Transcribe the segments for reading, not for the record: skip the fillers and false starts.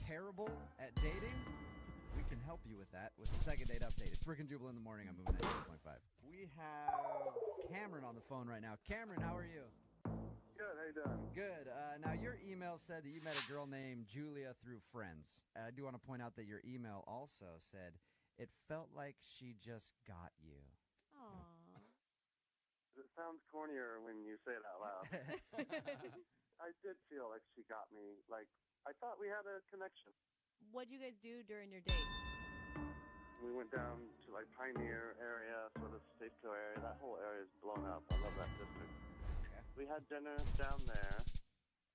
terrible at dating, we can help you with that with the second date update. It's Rick and Jubal in the morning. I'm moving at 8.5. We have Cameron on the phone right now. Cameron, how are you? Good, how you doing? Good. Now, your email said that you met a girl named Julia through friends. I do want to point out that your email also said it felt like she just got you. Aww. It sounds cornier when you say it out loud. I did feel like she got me. Like, I thought we had a connection. What'd you guys do during your date? We went down to, like, Pioneer area, sort of Safeco area. That whole area is blown up. I love that district. Okay. We had dinner down there,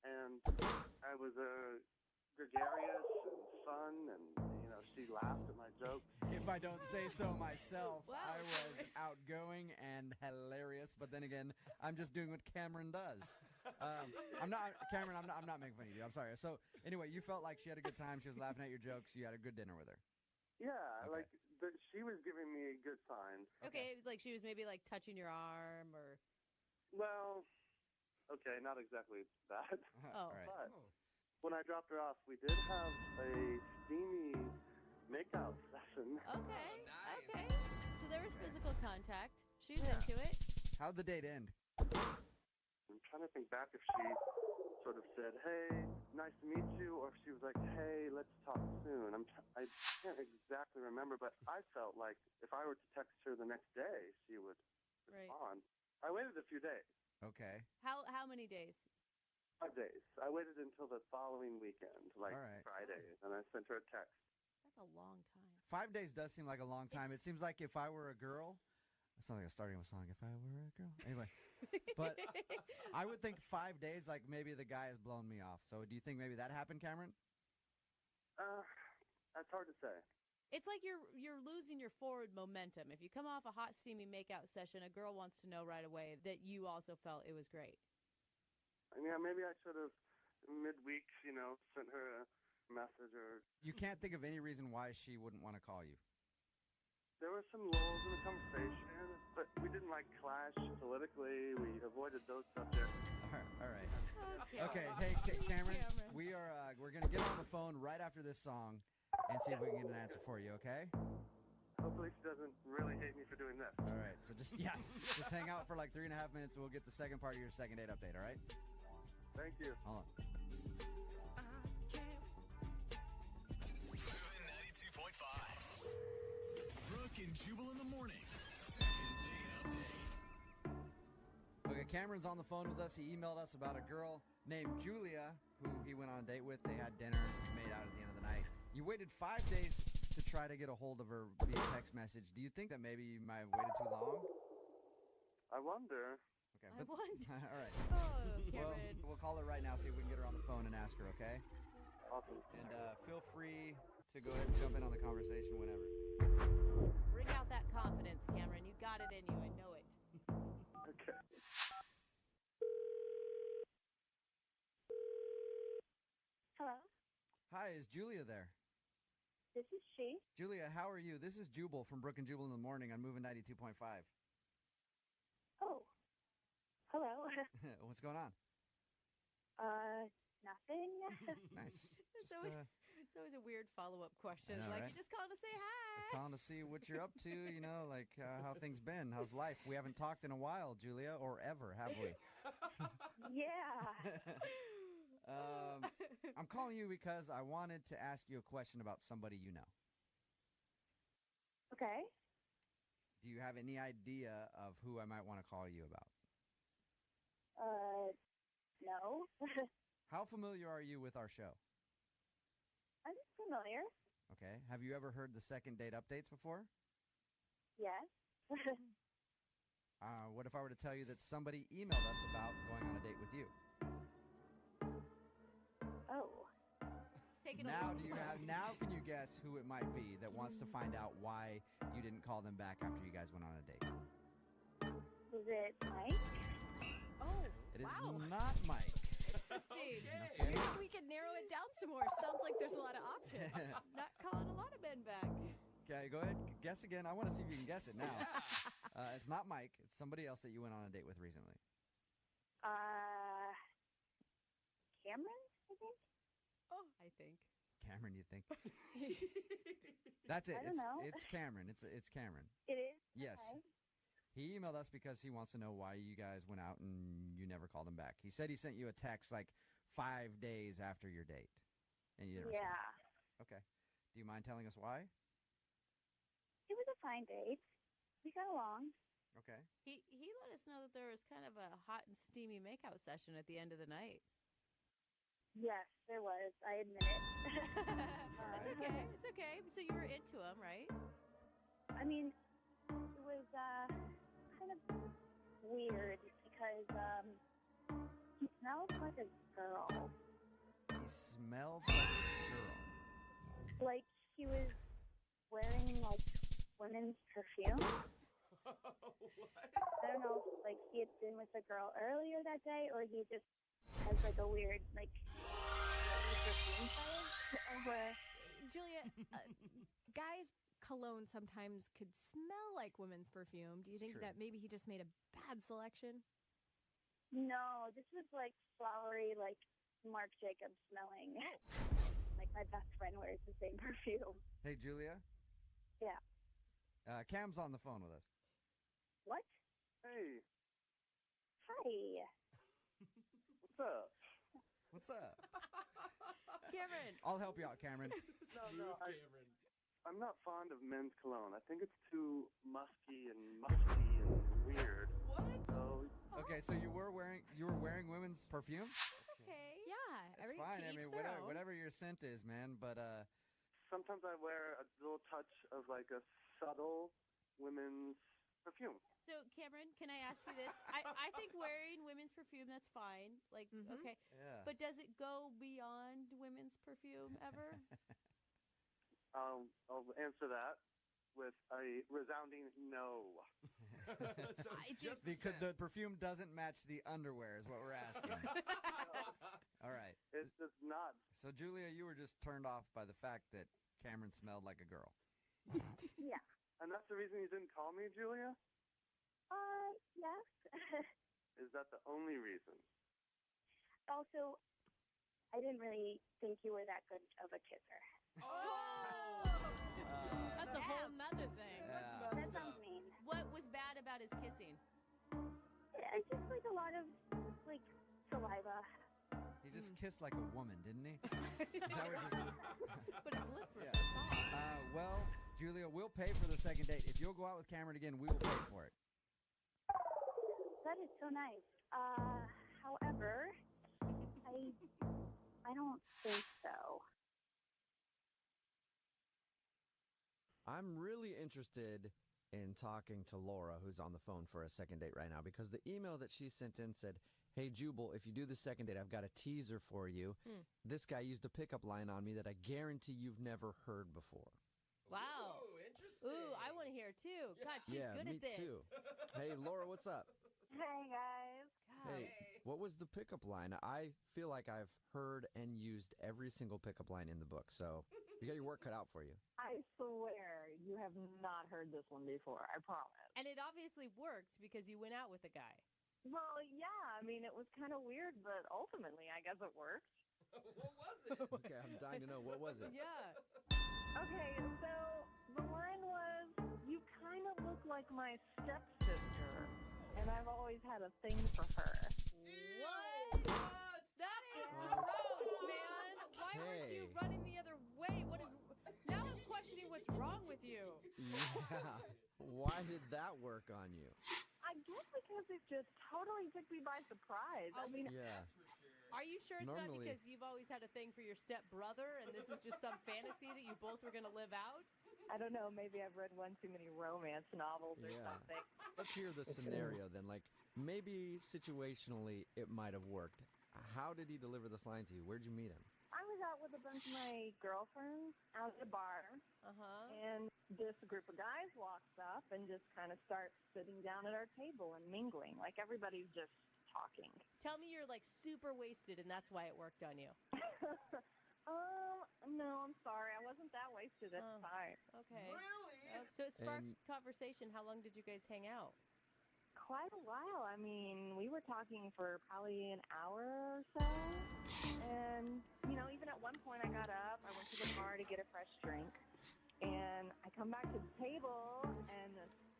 and I was gregarious and fun, and, you know, she laughed at my jokes. If I don't say so myself, Wow. I was outgoing and hilarious. But then again, I'm just doing what Cameron does. I'm not making fun of you. I'm sorry. So anyway, you felt like she had a good time. She was laughing at your jokes. You had a good dinner with her. Yeah, Okay. like, she was giving me good signs. Okay, like she was maybe like touching your arm or... Well, okay, not exactly that. Oh. All right. But when I dropped her off, we did have a steamy makeout session. Okay, nice. okay. So there was physical contact. She's into it. How'd the date end? I'm trying to think back if she sort of said, "Hey, nice to meet you," or if she was like, "Hey, let's talk soon." I can't exactly remember, but I felt like if I were to text her the next day, she would Right. respond. I waited a few days. Okay. How many days? 5 days. I waited until the following weekend, like All right. Friday, and I sent her a text. That's a long time. 5 days does seem like a long time. It seems like if I were a girl, it sounds like I'm starting a song. If I were a girl, anyway. But I would think 5 days, like maybe the guy has blown me off. So do you think maybe that happened, Cameron? That's hard to say. It's like you're losing your forward momentum. If you come off a hot, steamy makeout session, a girl wants to know right away that you also felt it was great. I mean, maybe I should have midweek, you know, sent her a message or... You can't think of any reason why she wouldn't want to call you. There were some lulls in the conversation, but we didn't, like, clash politically. We avoided those subjects. All right. Okay. Okay, hey, Cameron, Cameron. we're going to get on the phone right after this song and see if we can get an answer for you, okay? Hopefully she doesn't really hate me for doing this. All right, so just hang out for like 3.5 minutes and we'll get the second part of your second date update, all right? Thank you. Hold on. Moving 92.5. Brooke and Jubal in the mornings. Second date update. Okay, Cameron's on the phone with us. He emailed us about a girl named Julia who he went on a date with. They had dinner, made out at the end of the night. You waited 5 days to try to get a hold of her via text message. Do you think that maybe you might have waited too long? I wonder. Okay. I wonder. All right. Oh, Well, Cameron. we'll call her right now, see if we can get her on the phone and ask her, okay? Awesome. And feel free to go ahead and jump in on the conversation whenever. Bring out that confidence, Cameron. You got it in you. I know it. Okay. Hello, Hi, is Julia there? this is she. Julia, how are you? This is Jubal from Brooke and Jubal in the morning on Moving 92.5. Oh, hello. What's going on? Nothing. Nice. It's Just, always a weird follow-up question. I know, Like, right? you just called to say hi. calling to see what you're up to, you know, like how things been. How's life? We haven't talked in a while, Julia, or ever, have we? Yeah. I'm calling you because I wanted to ask you a question about somebody you know. Okay. Do you have any idea of who I might want to call you about? No. How familiar are you with our show? I'm familiar. Okay. Have you ever heard the second date updates before? Yes. What if I were to tell you that somebody emailed us about going on a date with you? Oh. Take it Now, away. now can you guess who it might be that wants to find out why you didn't call them back after you guys went on a date? Was it Mike? Oh, It is wow. not Mike. Interesting. Maybe we could narrow it down some more. Sounds like there's a lot of options. Not calling a lot of men back. Okay, go ahead. Guess again. I want to see if you can guess it now. It's not Mike. It's somebody else that you went on a date with recently. Cameron, I think. Oh, I think. Cameron, you think? That's it. I don't know. It's Cameron. It's Cameron. It is? Yes. Okay. He emailed us because he wants to know why you guys went out and you never called him back. He said he sent you a text like 5 days after your date, and you didn't respond. Yeah. Okay. Do you mind telling us why? It was a fine date. We got along. Okay. He let us know that there was kind of a hot and steamy makeout session at the end of the night. Yes, there was. I admit it. It's okay. It's okay. So you were into him, right? I mean, it was kind of weird because he smelled like a girl. He smelled like a girl. Like he was wearing like women's perfume. I don't know if like he had been with a girl earlier that day or he just has like a weird like perfume style. Julia, guys' cologne sometimes could smell like women's perfume. Do you think True. that maybe he just made a bad selection? No, this was like flowery, like Marc Jacobs smelling. Like my best friend wears the same perfume. Hey, Julia. Yeah. Cam's on the phone with us. What? Hey, Hi. what's up? What's up? Cameron. I'll help you out, Cameron. No, Cameron. I'm not fond of men's cologne. I think it's too musky and weird. What? So Okay, so you were wearing women's perfume? Okay. Yeah, It's fine. to I each mean, their whatever own. your scent is, man. But sometimes I wear a little touch of like a subtle women's perfume. So, Cameron, can I ask you this? I think wearing women's perfume, that's fine. Like, okay. yeah. But does it go beyond women's perfume ever? I'll answer that with a resounding no. So it's just Because the the perfume doesn't match the underwear is what we're asking. All right. It does not. So, Julia, you were just turned off by the fact that Cameron smelled like a girl. Yeah. And that's the reason you didn't call me, Julia? Yes. Is that the only reason? Also, I didn't really think you were that good of a kisser. That's a whole nother thing. Yeah. That sounds mean. What was bad about his kissing? I just like a lot of like saliva. He just kissed like a woman, didn't he? Is that what you're saying? But his lips were Yeah. so soft. Well, Julia, we'll pay for the second date. If you'll go out with Cameron again, we will pay for it. That is so nice. However, I don't think so. I'm really interested in talking to Laura, who's on the phone for a second date right now, because the email that she sent in said, "Hey, Jubal, if you do the second date, I've got a teaser for you. This guy used a pickup line on me that I guarantee you've never heard before." Wow. Ooh, interesting. Ooh, I want to hear it too. God, she's Yeah, good me at this. too. Hey, Laura, what's up? Hey guys. God. Hey, what was the pickup line? I feel like I've heard and used every single pickup line in the book, so you got your work cut out for you. I swear you have not heard this one before. I promise. And it obviously worked because you went out with a guy. Well, yeah. I mean, it was kind of weird, but ultimately, I guess it worked. What was it? Okay, I'm dying to know. What was it? Yeah. Okay, so the line was, "You kind of look like my stepsister, and I've always had a thing for her." What? That is gross, man. Why weren't you Hey. running the other way? What is? Now I'm questioning what's wrong with you. Yeah. Why did that work on you? I guess because it just totally took me by surprise. I mean, Yeah. That's for sure. Are you sure it's not Normally- because you've always had a thing for your stepbrother and this was just some fantasy that you both were going to live out? I don't know. Maybe I've read one too many romance novels or Yeah. something. Let's hear the scenario then. Like, maybe situationally it might have worked. How did he deliver this line to you? Where'd you meet him? I was out with a bunch of my girlfriends out at a bar, Uh-huh. and this group of guys walks up and just kind of starts sitting down at our table and mingling. Like everybody's just talking. Tell me you're like super wasted and that's why it worked on you. No, I'm sorry. I wasn't that wasted at Oh. the time. Okay. Really? So it sparked And- conversation. How long did you guys hang out? quite a while. I mean, we were talking for probably an hour or so. And, even at one point I got up, I went to the bar to get a fresh drink. And I come back to the table, and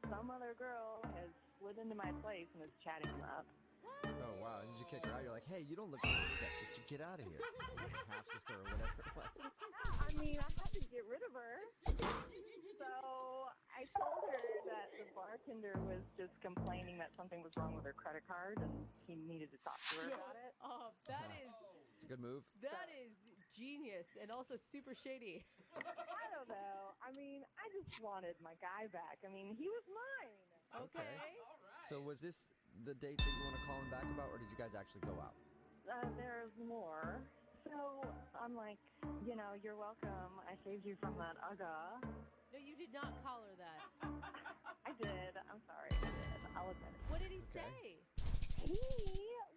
some other girl has slid into my place and is chatting him up. Oh, wow. Did you kick her out? You're like, hey, you don't look like a stepsister. Get out of here. Like a half-sister or whatever it was. I mean, I had to get rid of her. So I told her that the bartender was just complaining that something was wrong with her credit card and he needed to talk to her about it. Oh, that is It's a good move. that is genius and also super shady. I don't know. I mean, I just wanted my guy back. I mean, he was mine. Okay. So was this the date that you want to call him back about, or did you guys actually go out? There's more. So I'm like, you're welcome. I saved you from that Aga. No, you did not call her that. I did. I'm sorry. I did. I'll admit it. What did he say? He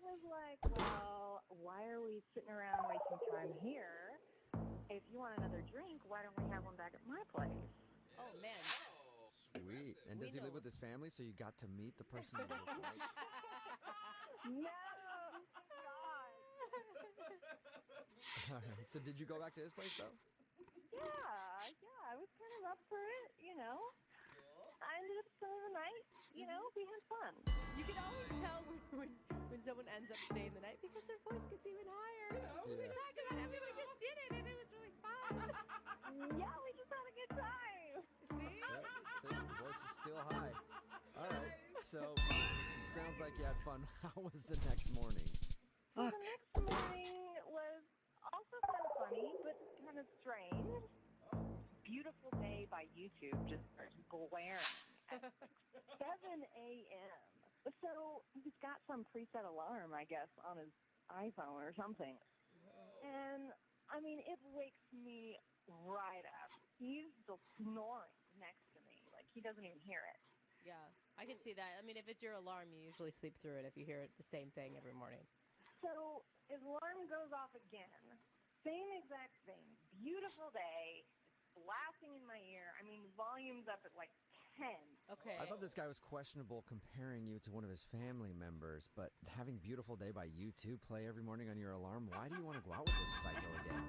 was like, well, why are we sitting around wasting time here? If you want another drink, why don't we have one back at my place? Oh, man. Sweet. And does he live with his family, so you got to meet the person you look like? No, God. All right. So did you go back to his place, though? Yeah, I was kind of up for it, I ended up spending the night, we had fun. You can always tell when someone ends up staying the night because their voice gets even higher. We Yeah. talked about it. We just did it, and it was really fun. Yeah, we just had a good time. See? The voice is still high. All right. So it sounds like you had fun. How was the next morning? The next morning was also kind of funny, but kind of strange. Beautiful Day by YouTube just starts blaring at 7 a.m. So he's got some preset alarm, I guess, on his iPhone or something. And, I mean, it wakes me right up. He's still snoring next to me. Like, he doesn't even hear it. Yeah, I can see that. I mean, if it's your alarm, you usually sleep through it if you hear it the same thing every morning. So his alarm goes off again. Same exact thing. Beautiful day. It's blasting in my ear. I mean, volume's up at like 10. Okay. I thought this guy was questionable comparing you to one of his family members, but having Beautiful Day by U2 play every morning on your alarm, why do you want to go out with this psycho again?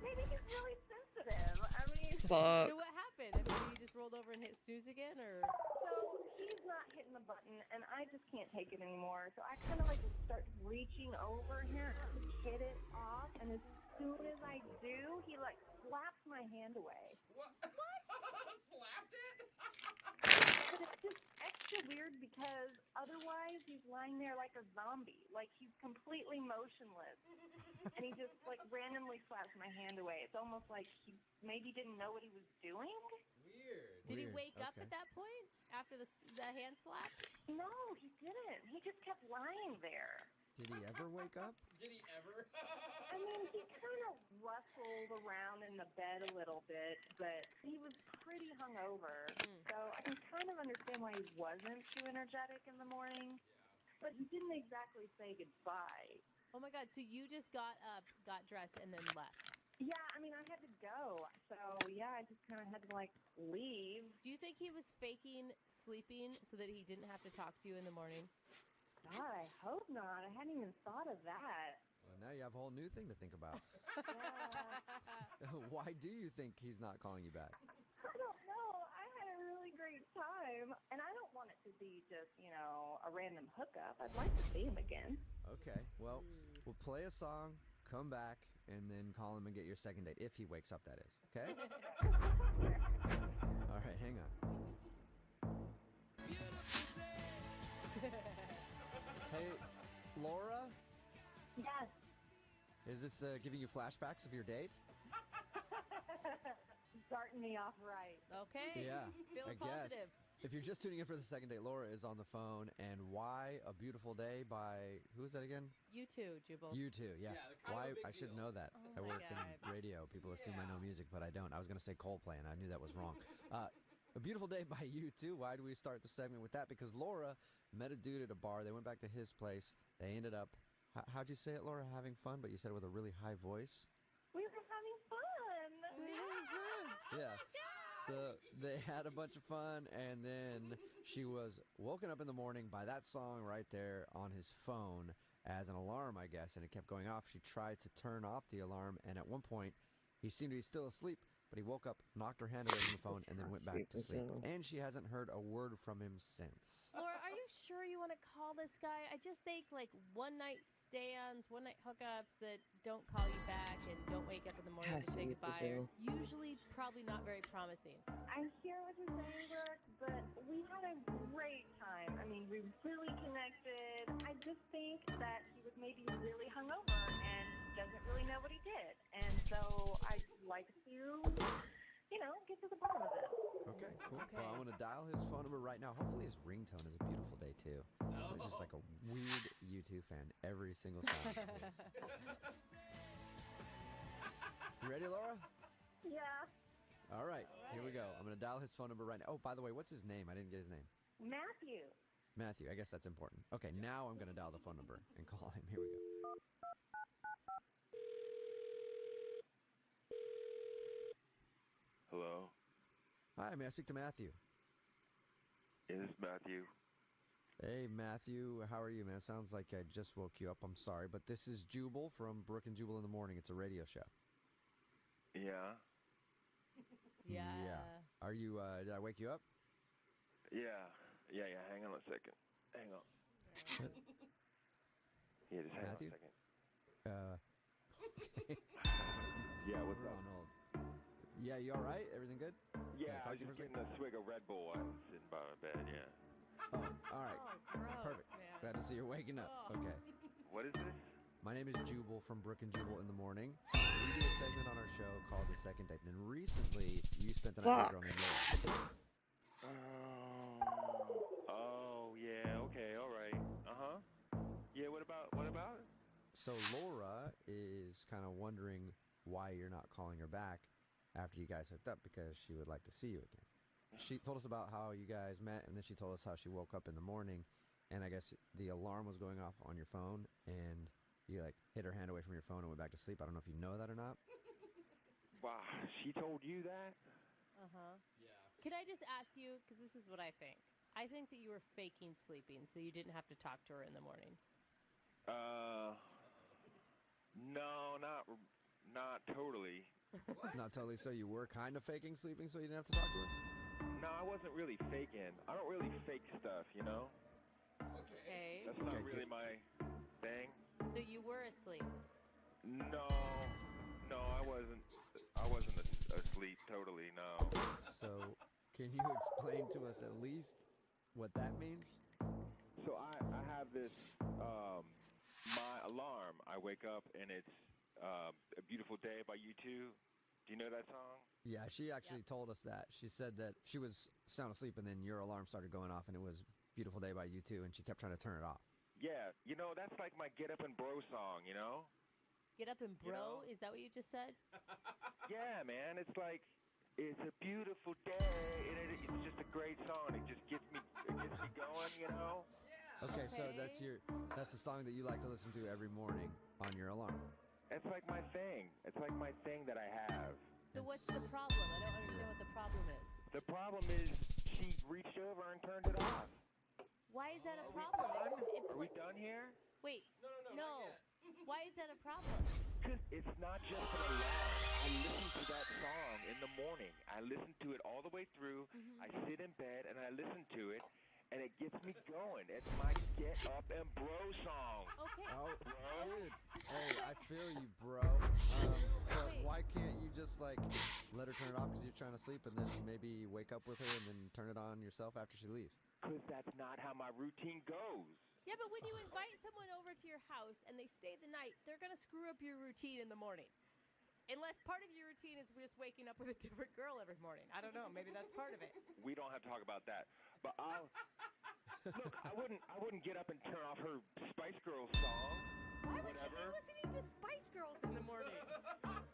Maybe he's really sensitive. I mean, So what happened? I mean, you just rolled over and hit snooze again, or? so he's not hitting the button, and I just can't take it anymore. So I kind of like start reaching over here to hit it off, and as soon as I do, he like slaps my hand away. What? Slapped it? But it's just extra weird because otherwise he's lying there like a zombie. Like he's completely motionless. And he just like randomly slaps my hand away. It's almost like he maybe didn't know what he was doing. Weird. Did he Weird, wake up okay. at that point after the hand slap? No, he didn't. He just kept lying there. Did he ever wake up? Did he ever? I mean, he kind of rustled around in the bed a little bit, but he was pretty hungover. So I can kind of understand why he wasn't too energetic in the morning. But he didn't exactly say goodbye. Oh my God! So you just got up, got dressed, and then left. Yeah, I mean, I had to go. So, yeah, I just kind of had to, like, leave. Do you think he was faking sleeping so that he didn't have to talk to you in the morning? God, I hope not. I hadn't even thought of that. Well, now you have a whole new thing to think about. Yeah. Why do you think he's not calling you back? I don't know. I had a really great time. And I don't want it to be just, a random hookup. I'd like to see him again. Okay, well, we'll play a song, come back, and then call him and get your second date, if he wakes up, that is. Okay? All right, hang on. Hey, Laura? Yes. Is this giving you flashbacks of your date? Starting me off right. Okay. Yeah, Feeling I guess. positive. If you're just tuning in for the second date, Laura is on the phone. And Why a Beautiful Day by, who is that again? You too, Jubal. You too, yeah. Yeah, they're kind of Why? a big I should deal. know that. Oh I my work God. in radio. People assume I know Yeah. music, but I don't. I was going to say Coldplay, and I knew that was wrong. A Beautiful Day by U2. Why do we start the segment with that? Because Laura met a dude at a bar. They went back to his place. They ended up, how'd you say it, Laura? Having fun, but you said it with a really high voice. We were having fun. Yeah. So they had a bunch of fun, and then she was woken up in the morning by that song right there on his phone as an alarm, I guess, and it kept going off. She tried to turn off the alarm, and at one point, he seemed to be still asleep, but he woke up, knocked her hand away from the phone, and then went back to sleep. And she hasn't heard a word from him since. Laura, are you sure you want to call this guy? I just think like one night stands, one night hookups that don't call you back and don't wake up in the morning to say goodbye are usually probably not very promising. I hear what you're saying, Brooke, but we had a great time. I mean, we really connected. I just think that he was maybe really hungover and doesn't really know what he did. And so I'd like to, get to the bottom of it. Okay, cool. Okay. Well, I'm going to dial his phone number right now. Hopefully his ringtone is a beautiful day, too. He's just like a weird U2 fan every single time. You ready, Laura? Yeah. All right, here we go. I'm going to dial his phone number right now. Oh, by the way, what's his name? I didn't get his name. Matthew. Matthew, I guess that's important. Okay, now I'm going to dial the phone number and call him. Here we go. Hello? Hi, may I speak to Matthew? Is this Matthew? Hey, Matthew. How are you, man? Sounds like I just woke you up. I'm sorry, but this is Jubal from Brooke and Jubal in the Morning. It's a radio show. Yeah? Yeah. Are you, did I wake you up? Yeah. Hang on a second. Hang on. Yeah, just hang Matthew? on a second. Okay. Yeah, what's We're up? on hold. Yeah, you all right? Everything good? Yeah, Can I was talk to you just for a getting a swig of Red Bull. I'm sitting by my bed, yeah. Oh, all right. Oh, gross, Perfect. man. Glad to see you're waking up. Oh. Okay. What is this? My name is Jubal from Brooke and Jubal in the Morning. We do a segment on our show called The Second Date, and recently you spent the night with a girl named Laura. Oh, yeah, okay, all right. Uh-huh. Yeah, what about it? So Laura is kind of wondering why you're not calling her back after you guys hooked up, because she would like to see you again. She told us about how you guys met, and then she told us how she woke up in the morning, and I guess the alarm was going off on your phone, and you hid her hand away from your phone and went back to sleep. I don't know if you know that or not. Wow, she told you that? Uh-huh. Yeah. Can I just ask you, because this is what I think. I think that you were faking sleeping so you didn't have to talk to her in the morning. No, not totally. Not totally. So you were kind of faking sleeping so you didn't have to talk to her? No, I wasn't really faking. I don't really fake stuff, you know? Okay. That's not Okay, really good. my thing. So you were asleep. No, I wasn't asleep totally, no. So can you explain to us at least what that means? So I have this, my alarm. I wake up and it's A Beautiful Day by U2. Do you know that song? Yeah, she actually told us that. She said that she was sound asleep and then your alarm started going off and it was Beautiful Day by U2 and she kept trying to turn it off. Yeah, that's like my Get Up and Bro song, you know? Get up and bro? You know? Is that what you just said? Yeah, man, it's like, it's a beautiful day, and it's just a great song. It gets me going, you know? Okay, so Okay. that's the song that you like to listen to every morning on your alarm. It's like my thing. It's like my thing that I have. So what's the problem? I don't understand what the problem is. The problem is she reached over and turned it off. Why is that a problem? Are we done here? Wait. No, No. not yet. Why is that a problem? Because it's not just an alarm. I listen to that song in the morning. I listen to it all the way through. I sit in bed and I listen to it, and it gets me going. It's my Get Up and Bro song. Okay. Oh, Bro. dude. Hey, I feel you, bro. But why can't you just let her turn it off because you're trying to sleep and then maybe wake up with her and then turn it on yourself after she leaves? Because that's not how my routine goes. Yeah, but when you invite someone over to your house and they stay the night, they're going to screw up your routine in the morning. Unless part of your routine is just waking up with a different girl every morning. I don't know. Maybe that's part of it. We don't have to talk about that. But look, I wouldn't get up and turn off her Spice Girls song. Why would you be listening to Spice Girls in the morning?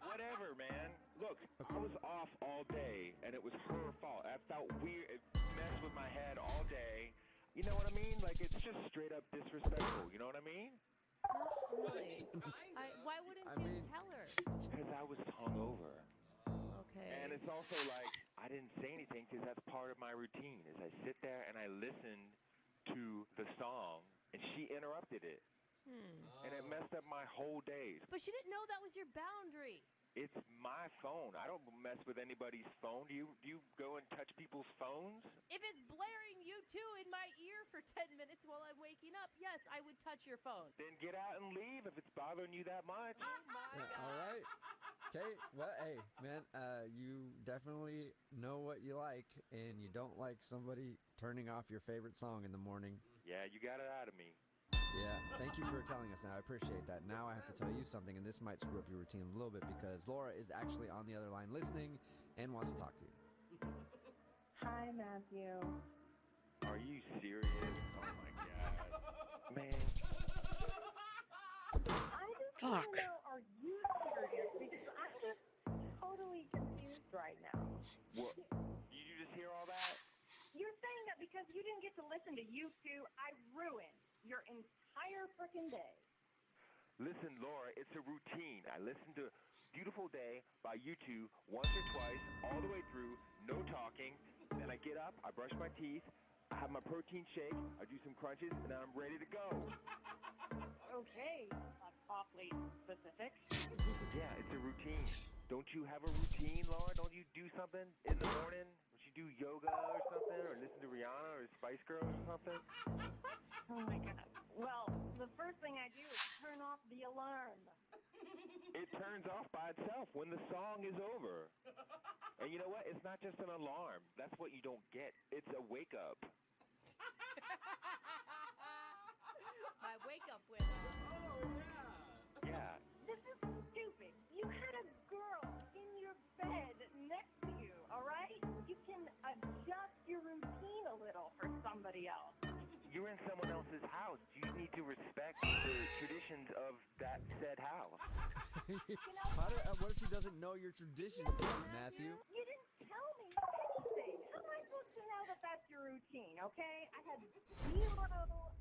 Whatever, man. Look, I was off all day, and it was her fault. I felt weird. It messed with my head all day. You know what I mean? Like, it's just straight up disrespectful. You know what I mean? Not really. Why wouldn't you tell her? Because I was hungover. Okay. And it's also like, I didn't say anything because that's part of my routine. Is I sit there and I listen to the song, and she interrupted it, and it messed up my whole days. But she didn't know that was your boundary. It's my phone. I don't mess with anybody's phone. Do you go and touch people's phones? If it's blaring U2 in my ear for 10 minutes while I'm waking up, yes, I would touch your phone. Then get out and leave if it's bothering you that much. Oh my God. All right. Okay. Well, hey, man, you definitely know what you like, and you don't like somebody turning off your favorite song in the morning. Yeah, you got it out of me. Yeah, thank you for telling us now. I appreciate that. Now I have to tell you something, and this might screw up your routine a little bit because Laura is actually on the other line listening and wants to talk to you. Hi, Matthew. Are you serious? Oh my God. Man. I just want to know, are you serious? Because I'm just totally confused right now. What? Did you just hear all that? You're saying that because you didn't get to listen to U2, I ruined your entire freaking day. Listen, Laura, it's a routine. I listen to Beautiful Day by U2 once or twice, all the way through, no talking. Then I get up, I brush my teeth, I have my protein shake, I do some crunches, and then I'm ready to go. Okay, that's awfully specific. Yeah, it's a routine. Don't you have a routine, Laura? Don't you do something in the morning? Don't you do yoga or something, or listen to Rihanna or Spice Girls or something? Oh my God. Well, the first thing I do is turn off the alarm. It turns off by itself when the song is over. And you know what? It's not just an alarm. That's what you don't get. It's a wake up. My wake up went off. Oh, yeah. Yeah. This is stupid. You had a girl in your bed next to you, all right? You can adjust your routine a little for somebody else. You're in someone else's house. You need to respect the traditions of that said house. What if she doesn't know your traditions, Matthew? You didn't tell me anything. How am I supposed to know that that's your routine, okay? I had zero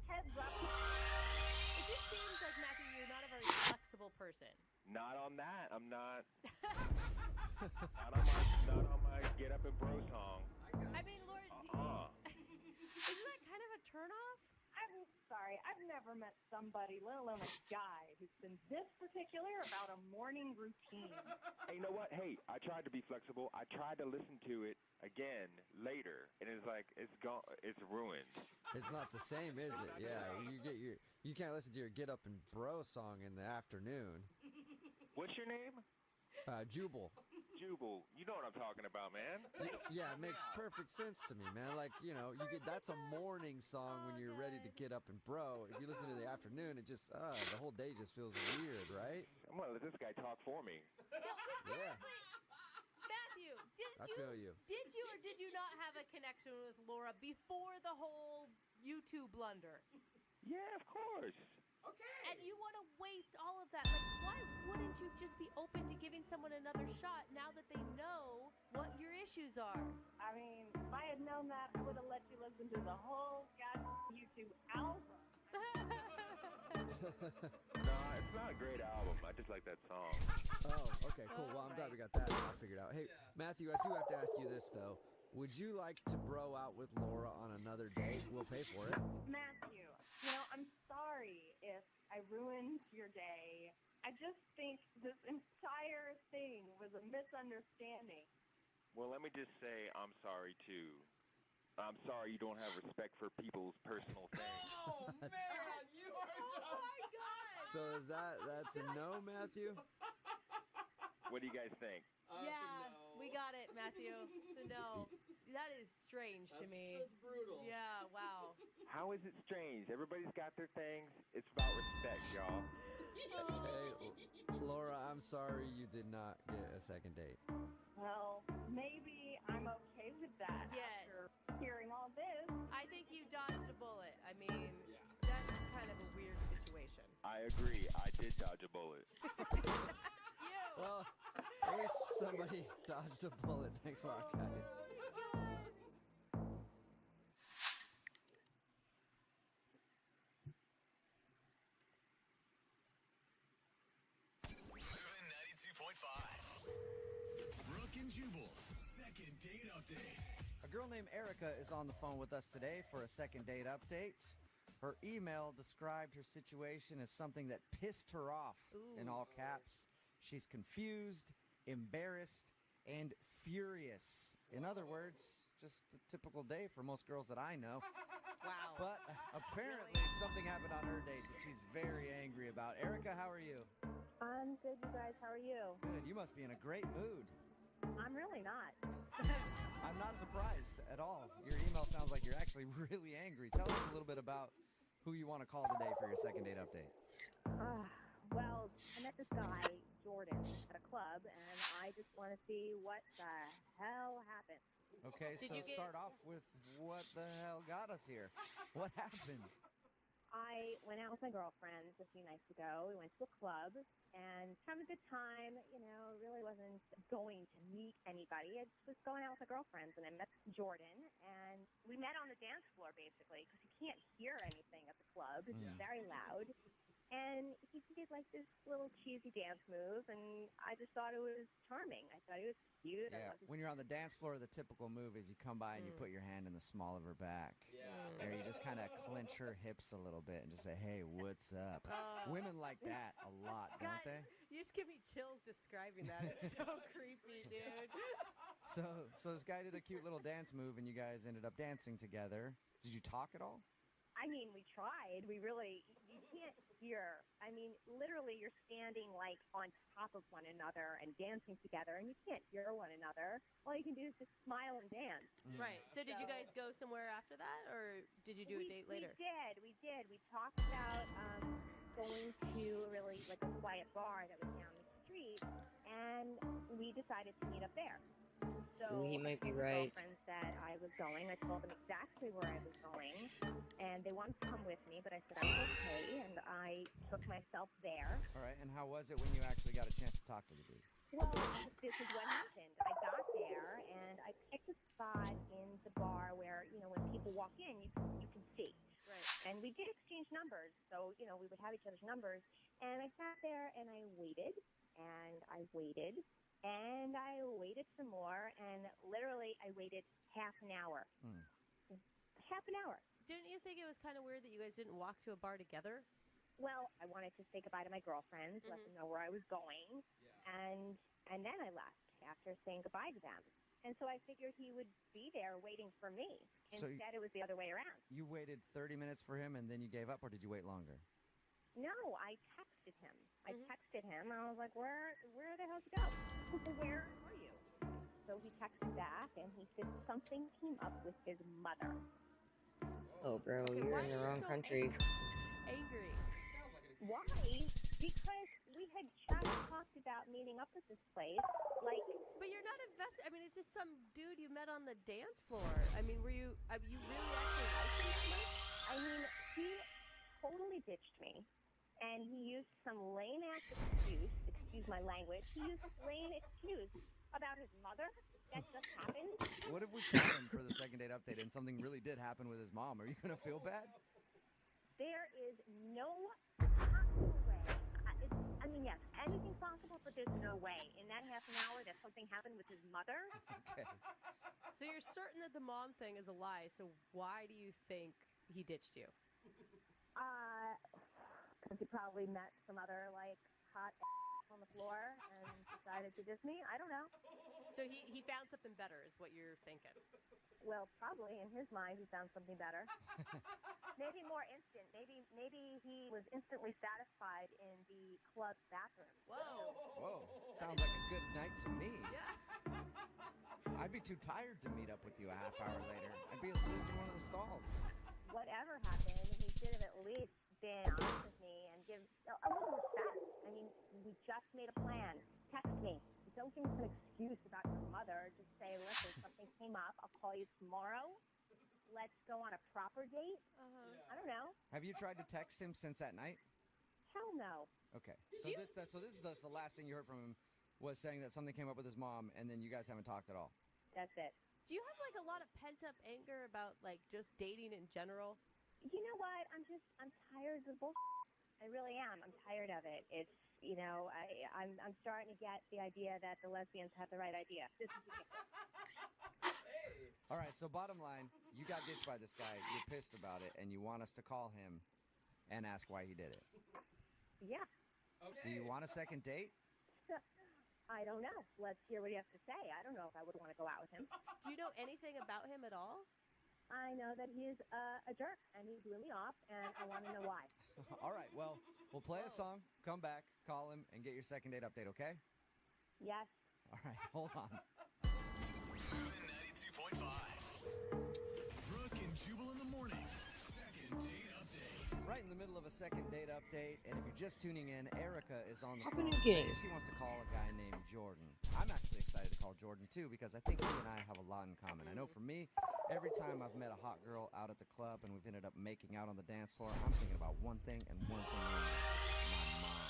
heads up. It just seems like, Matthew, you're not a very flexible person. Not on that. I'm not. not on my get up and bro song. I mean, Laura, isn't that kind of a turnoff? I'm sorry. I've never met somebody, let alone a guy, who's been this particular about a morning routine. Hey, you know what? Hey, I tried to be flexible. I tried to listen to it again later, and it's like it's gone. It's ruined. It's not the same, is it? Yeah, you can't listen to your Get Up and Bro song in the afternoon. What's your name? Jubal. Jubal. You know what I'm talking about, man. Yeah, it makes perfect sense to me, man. Like, that's a morning song when you're ready to get up and bro. If you listen to the afternoon, it just, the whole day just feels weird, right? I'm gonna let this guy talk for me. Yeah. Matthew, I feel you. Did you or did you not have a connection with Laura before the whole U2 blunder? Yeah, of course. Okay. And you want to waste all of that. Like, why wouldn't you just be open to giving someone another shot now that they know what your issues are? I mean, if I had known that, I would have let you listen to the whole goddamn YouTube album. No, it's not a great album. I just like that song. Oh, okay, cool. Well, I'm glad we got that all figured out. Hey, Matthew, I do have to ask you this, though. Would you like to bro out with Laura on another date? We'll pay for it. Matthew, I'm sorry if I ruined your day. I just think this entire thing was a misunderstanding. Well, let me just say I'm sorry, too. I'm sorry you don't have respect for people's personal things. Oh, man, you are just... Oh, my God. So that's a no, Matthew? What do you guys think? Yeah, no. we got it, Matthew. It's a no. That is strange to me. That's brutal. Yeah, wow. How is it strange? Everybody's got their things. It's about respect, y'all. Hey, Laura, I'm sorry you did not get a second date. Well, maybe I'm okay with that Yes. after hearing all this. I think you dodged a bullet. I mean, that's kind of a weird situation. I agree. I did dodge a bullet. Well, at least somebody dodged a bullet. Thanks a lot, guys. Moving 92.5. Brooke and Jubal's second second date update. A girl named Erica is on the phone with us today for a second date update. Her email described her situation as something that pissed her off. Ooh. In all caps. She's confused, embarrassed, and furious. In other words, just a typical day for most girls that I know. Wow. But apparently something happened on her date that she's very angry about. Erica, how are you? I'm good, you guys. How are you? Good. You must be in a great mood. I'm really not. I'm not surprised at all. Your email sounds like you're actually really angry. Tell us a little bit about who you want to call today for your second date update. Well, I met this guy, Jordan, at a club, and I just want to see what the hell happened. Okay, Did so you get- start off with what the hell got us here? What happened? I went out with my girlfriends a few nights ago. We went to a club and having a good time. You know, really wasn't going to meet anybody. I just was going out with my girlfriends, and I met Jordan, and we met on the dance floor, basically, because you can't hear anything at the club. It's very loud. And he did like this little cheesy dance move, and I just thought it was charming. I thought he was cute. Yeah, when you're on the dance floor, the typical move is you come by and you put your hand in the small of her back. Yeah. Or you just kind of clench her hips a little bit and just say, hey, what's up? Women like that a lot, don't God, they? You just give me chills describing that. It's so creepy, dude. So this guy did a cute little dance move, and you guys ended up dancing together. Did you talk at all? I mean, we tried. We really, you can't hear. I mean, literally, you're standing like on top of one another and dancing together, and you can't hear one another. All you can do is just smile and dance. Right. So did you guys go somewhere after that, or did you do a date later? We did. We talked about going to a really like a quiet bar that was down the street, and we decided to meet up there. So Ooh, he might be my right. girlfriends that I was going. I told them exactly where I was going, and they wanted to come with me, but I said I was okay, and I took myself there. All right, and how was it when you actually got a chance to talk to the dude? Well, this is what happened. I got there, and I picked a spot in the bar where, you know, when people walk in, you can see. Right. And we did exchange numbers, so, you know, we would have each other's numbers. And I sat there, and I waited, and I waited, and I waited some more, and literally I waited half an hour. Half an hour. Didn't you think it was kind of weird that you guys didn't walk to a bar together? Well, I wanted to say goodbye to my girlfriends, let them know where I was going, and then I left after saying goodbye to them. And so I figured he would be there waiting for me. So Instead, it was the other way around. You waited 30 minutes for him, and then you gave up, or did you wait longer? No, I texted him. I texted him. I was like, where the hell did you go? Where are you? So he texted back, and he said something came up with his mother. Oh, bro, Okay, you're why in are the you wrong so country. Angry. Why? Because we had just talked about meeting up at this place. Like, But you're not invested. I mean, it's just some dude you met on the dance floor. I mean, you really actually liked him that much? I mean, he totally ditched me. And he used some lame-ass excuse, excuse my language, he used this lame excuse about his mother that just happened. What if we call him for the second date update and something really did happen with his mom? Are you going to feel bad? There is no possible way. I mean, yes, anything's possible, but there's no way. In that half an hour that something happened with his mother. Okay. So you're certain that the mom thing is a lie. So why do you think he ditched you? Because he probably met some other, like, hot on the floor and decided to diss me. I don't know. So he found something better is what you're thinking. Well, probably in his mind he found something better. Maybe more instant. Maybe he was instantly satisfied in the club bathroom. Whoa. Sounds like a good night to me. Yeah. I'd be too tired to meet up with you a half hour later. I'd be asleep in one of the stalls. Whatever happened, he should have at least been honest with me and give a little respect. I mean, we just made a plan. Text me. Don't give me some excuse about your mother. Just say, listen, something came up. I'll call you tomorrow. Let's go on a proper date. I don't know. Have you tried to text him since that night? Hell no. Okay. So this is just the last thing you heard from him was saying that something came up with his mom, and then you guys haven't talked at all. That's it. Do you have like a lot of pent up anger about like just dating in general? You know what? I'm tired of the bullshit. I really am. I'm tired of it. It's, you know, I'm starting to get the idea that the lesbians have the right idea. This is ridiculous. All right, so bottom line, you got ditched by this guy. You're pissed about it, and you want us to call him and ask why he did it. Yeah. Okay. Do you want a second date? I don't know. Let's hear what he has to say. I don't know if I would want to go out with him. Do you know anything about him at all? I know that he's a jerk, and he blew me off, and I want to know why. All right, well, we'll play a song, come back, call him, and get your second date update, okay? Yes. All right, hold on. Moving 92.5. Brooke and Jubal in the mornings. Second date update. Right in the middle of a second date update, and if you're just tuning in, Erica is on the How phone. many games? She wants to call a guy named Jordan. I'm actually excited to call Jordan, too, because I think he and I have a lot in common. I know for me, every time I've met a hot girl out at the club and we've ended up making out on the dance floor, I'm thinking about one thing and one thing only, my mom.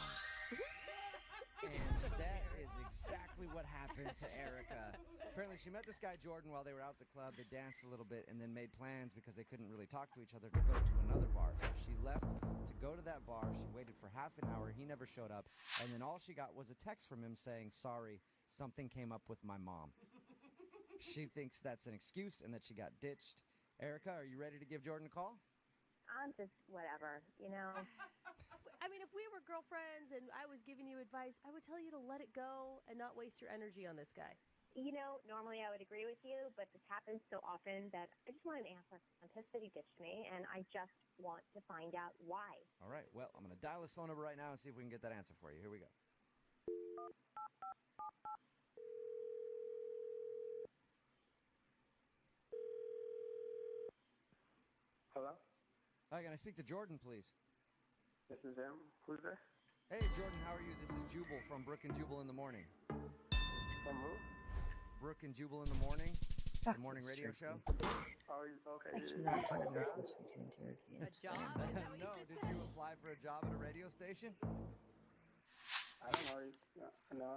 And that is exactly what happened to Erica. Apparently, she met this guy, Jordan, while they were out at the club. They danced a little bit and then made plans because they couldn't really talk to each other to go to another bar. So she left to go to that bar. She waited for half an hour. He never showed up. And then all she got was a text from him saying, sorry, something came up with my mom. She thinks that's an excuse and that she got ditched. Erica, are you ready to give Jordan a call? I'm just whatever, you know. I mean, if we were girlfriends and I was giving you advice, I would tell you to let it go and not waste your energy on this guy. You know, normally I would agree with you, but this happens so often that I just want an answer. I'm pissed that he ditched me, and I just want to find out why. All right, well, I'm going to dial his phone number right now and see if we can get that answer for you. Here we go. Hello? Hi, can I speak to Jordan, please? This is him. Who's this? Hey, Jordan, how are you? This is Jubal from Brooke and Jubal in the Morning. From who? Brooke and Jubal in the Morning, the morning radio show. Oh, okay. I cannot tell the difference between two of you. A job? Is that what No, you just did said? you apply for a job at a radio station? I don't know. No.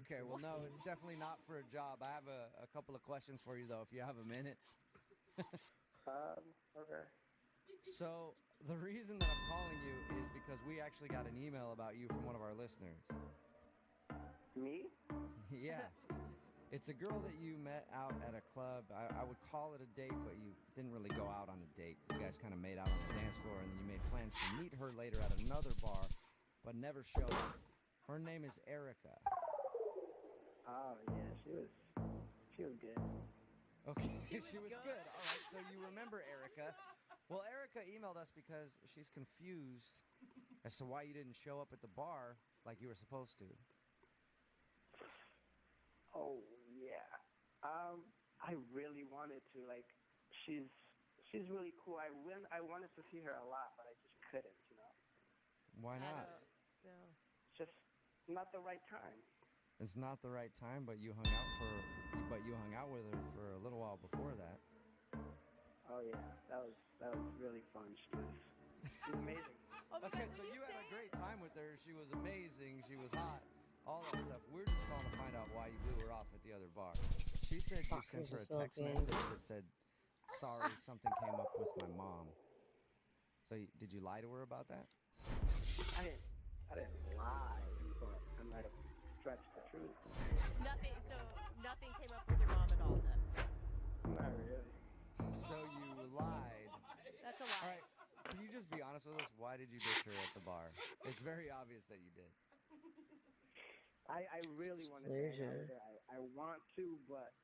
Okay, well, no, it's definitely not for a job. I have a couple of questions for you, though, if you have a minute. Okay. So, the reason that I'm calling you is because we actually got an email about you from one of our listeners. Me? Yeah. It's a girl that you met out at a club. I would call it a date, but you didn't really go out on a date. You guys kind of made out on the dance floor, and then you made plans to meet her later at another bar, but never showed up. Her name is Erica. Oh, yeah, she was good. Okay, She she was was good. good. All right, so you remember Erica. Well, Erica emailed us because she's confused as to why you didn't show up at the bar like you were supposed to. Oh, yeah. I really wanted to. Like, she's really cool. I wanted to see her a lot, but I just couldn't, you know. Why not? No. It's just not the right time. It's not the right time, but you hung out with her for a little while before that. Oh, yeah. That was really fun. She was amazing. Oh my Okay, God, so when you had a say- great time with her. She was amazing. She was hot. All that stuff. We're just calling to find out why you blew her off at the other bar. She said you sent Fuckers her of a text Philippines. message that said, sorry, something came up with my mom. So did you lie to her about that? I didn't lie, but I might have stretched the truth. Nothing. So nothing came up with your mom at all then. Not really. So you lied. That's a All lie. right, can you just be honest with us? Why did you ditch her at the bar? It's very obvious that you did. I really want to hang out with her. I want to, but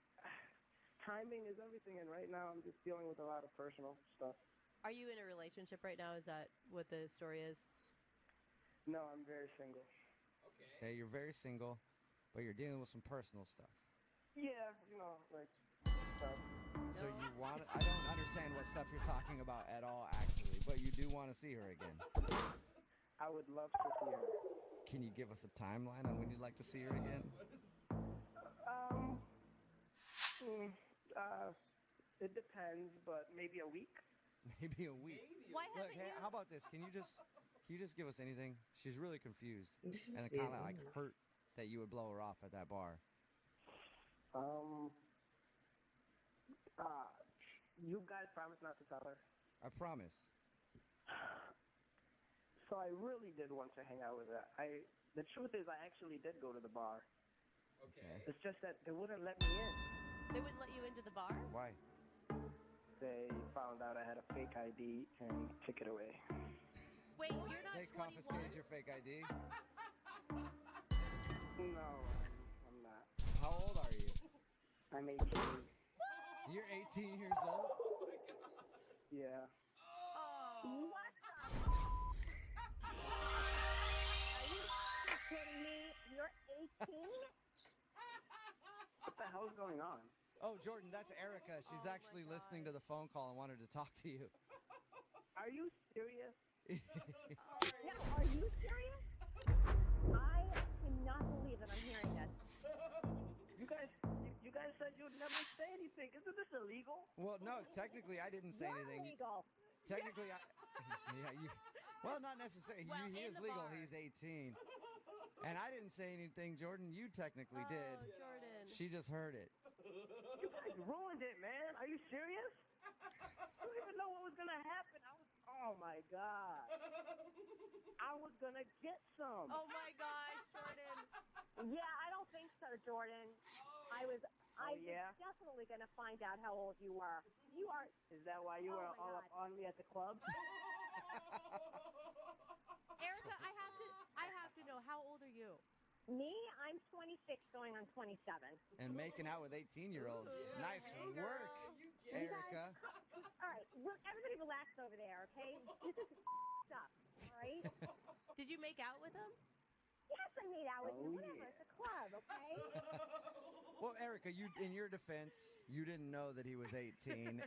timing is everything, and right now I'm just dealing with a lot of personal stuff. Are you in a relationship right now? Is that what the story is? No, I'm very single. Okay, you're very single, but you're dealing with some personal stuff. Yeah, you know, like stuff. So you want I don't understand what stuff you're talking about at all, actually, but you do want to see her again. I would love to see her. Can you give us a timeline on when you'd like to see her again? It depends, but maybe a week. Maybe a week. Why Look, haven't hey, you? how about this? Can you just give us anything? She's really confused This is and weird. kind of like hurt that you would blow her off at that bar. You guys promise not to tell her. I promise. So I really did want to hang out with her. The truth is, I actually did go to the bar. Okay. It's just that they wouldn't let me in. They wouldn't let you into the bar? Why? They found out I had a fake ID and took it away. Wait, you're not They 21? confiscated your fake ID? No, I'm not. How old are you? I'm 18. You're 18 years old? Yeah. Oh. What the? Are you kidding me? You're 18? What the hell's going on? Oh, Jordan, that's Erica. She's actually listening to the phone call and wanted to talk to you. Are you serious? No, are you serious? I cannot believe that I'm hearing this. You guys said you'd never say anything. Isn't this illegal? Well, no, technically I didn't say You're anything. illegal. Technically, well, not necessarily. Well, He in is the legal. bar. He's 18. And I didn't say anything, Jordan. You technically did. Oh, Jordan. She just heard it. You guys ruined it, man. Are you serious? I don't even know what was gonna happen. Oh my god. I was gonna get some. Oh my gosh, Jordan. Yeah, I don't think so, Jordan. I was yeah? definitely going to find out how old you were. You are. Is that why you Oh were my all God. up on me at the club? Erica, I have to know, how old are you? Me, I'm 26 going on 27. And making out with 18-year-olds. Nice work, You guys- Erica. All right, look, everybody relax over there, okay? This is stuff, all right? Did you make out with him? Yes, I made out with you. Oh, Whatever, yeah. it's a club, okay? Well, Erica, in your defense, you didn't know that he was 18.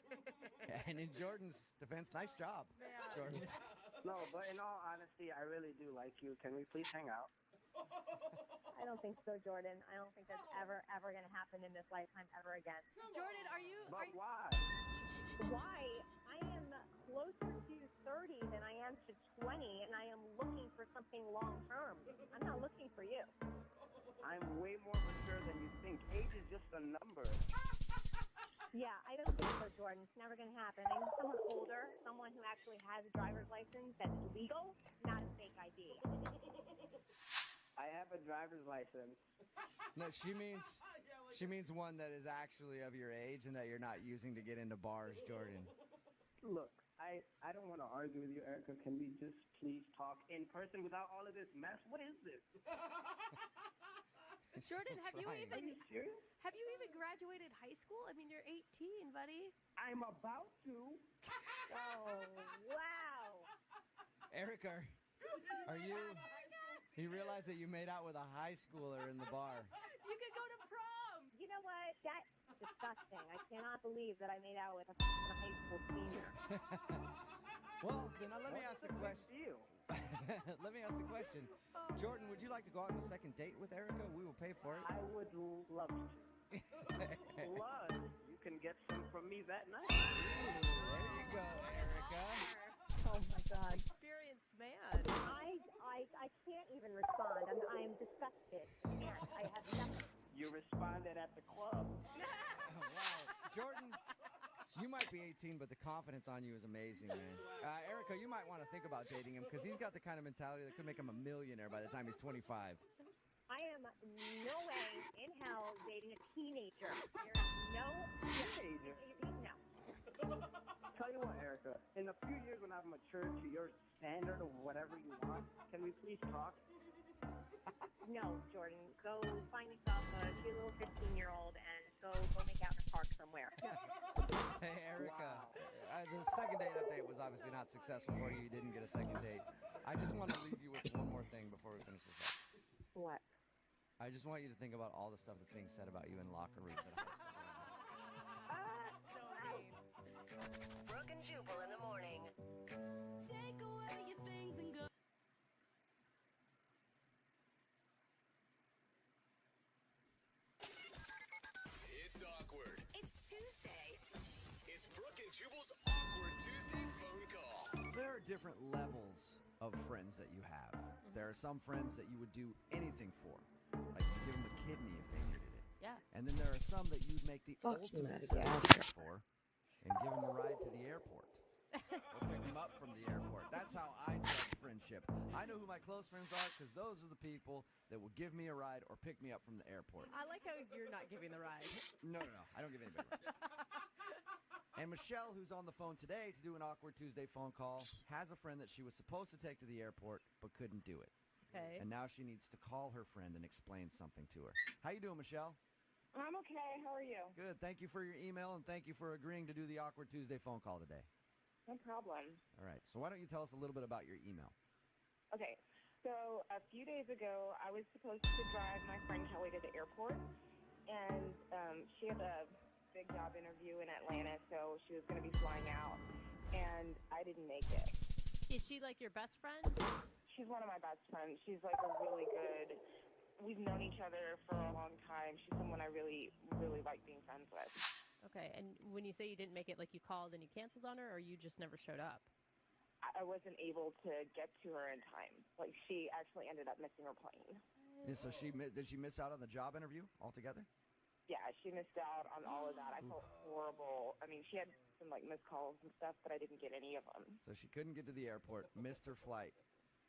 And in Jordan's defense, nice job, Jordan. No, but in all honesty, I really do like you. Can we please hang out? I don't think so, Jordan. I don't think that's ever going to happen in this lifetime ever again. Jordan, are you... But why? Why? I am closer to 30 than I am to 20, and I am looking for something long-term. I'm not looking for you. I'm way more mature than you think. Age is just a number. Yeah, I don't think so, Jordan. It's never going to happen. I need someone older, someone who actually has a driver's license that's legal, not a fake ID. I have a driver's license. No, she means one that is actually of your age and that you're not using to get into bars, Jordan. Look, I don't want to argue with you, Erica. Can we just please talk in person without all of this mess? What is this? Jordan, have you Are you serious? graduated high school? I mean, you're 18, buddy. I'm about to. Oh, wow. Erica, are you... He realized that you made out with a high schooler in the bar. You could go to prom. You know what? That's disgusting. I cannot believe that I made out with a high school senior. Well, then let me ask the question. You. Let me ask the question. Jordan, would you like to go out on a second date with Erica? We will pay for it. I would love to. Plus, you can get some from me that night. There you go, Erica. Oh, my God. Experienced man. I can't even respond. I'm disgusted. I have nothing. You responded at the club. Oh, wow. Jordan, you might be 18, but the confidence on you is amazing, man. Erica, you might want to think about dating him because he's got the kind of mentality that could make him a millionaire by the time he's 25. I am no way in hell dating a teenager. There's no Teenager? No. Tell you what, Erica, in a few years when I've matured to your standard of whatever you want, can we please talk? No, Jordan. Go find yourself a cute little 15-year-old and go make out in a park somewhere. Hey, Erica, the second date update was obviously not successful for you. You didn't get a second date. I just want to leave you with one more thing before we finish this up. What? I just want you to think about all the stuff that's being said about you in locker rooms at a high school. Brooke and Jubal in the morning. Take away your things and go. It's awkward. It's Tuesday. It's Brooke and Jubal's awkward Tuesday phone call. There are different levels of friends that you have. There are some friends that you would do anything for. Like you give them a kidney if they needed it. Yeah. And then there are some that you'd make the Fuck you, ultimate Madagascar. sacrifice for and give them a ride to the airport. Or pick them up up from the airport. That's how I judge friendship. I know who my close friends are because those are the people that will give me a ride or pick me up from the airport. I like how you're not giving the ride. No. I don't give anybody a ride. And Michelle, who's on the phone today to do an Awkward Tuesday phone call, has a friend that she was supposed to take to the airport but couldn't do it. Okay. And now she needs to call her friend and explain something to her. How you doing, Michelle? I'm okay. How are you? Good. Thank you for your email, and thank you for agreeing to do the Awkward Tuesday phone call today. No problem. All right. So why don't you tell us a little bit about your email? Okay. So a few days ago, I was supposed to drive my friend Kelly to the airport, and she had a big job interview in Atlanta, so she was going to be flying out, and I didn't make it. Is she like your best friend? She's one of my best friends. She's like a really good. We've known each other for a long time. She's someone I really, really like being friends with. Okay, and when you say you didn't make it, like you called and you canceled on her, or you just never showed up? I wasn't able to get to her in time. Like, she actually ended up missing her plane. Yeah, so did she miss out on the job interview altogether? Yeah, she missed out on all of that. I felt horrible. I mean, she had some, like, missed calls and stuff, but I didn't get any of them. So she couldn't get to the airport, missed her flight,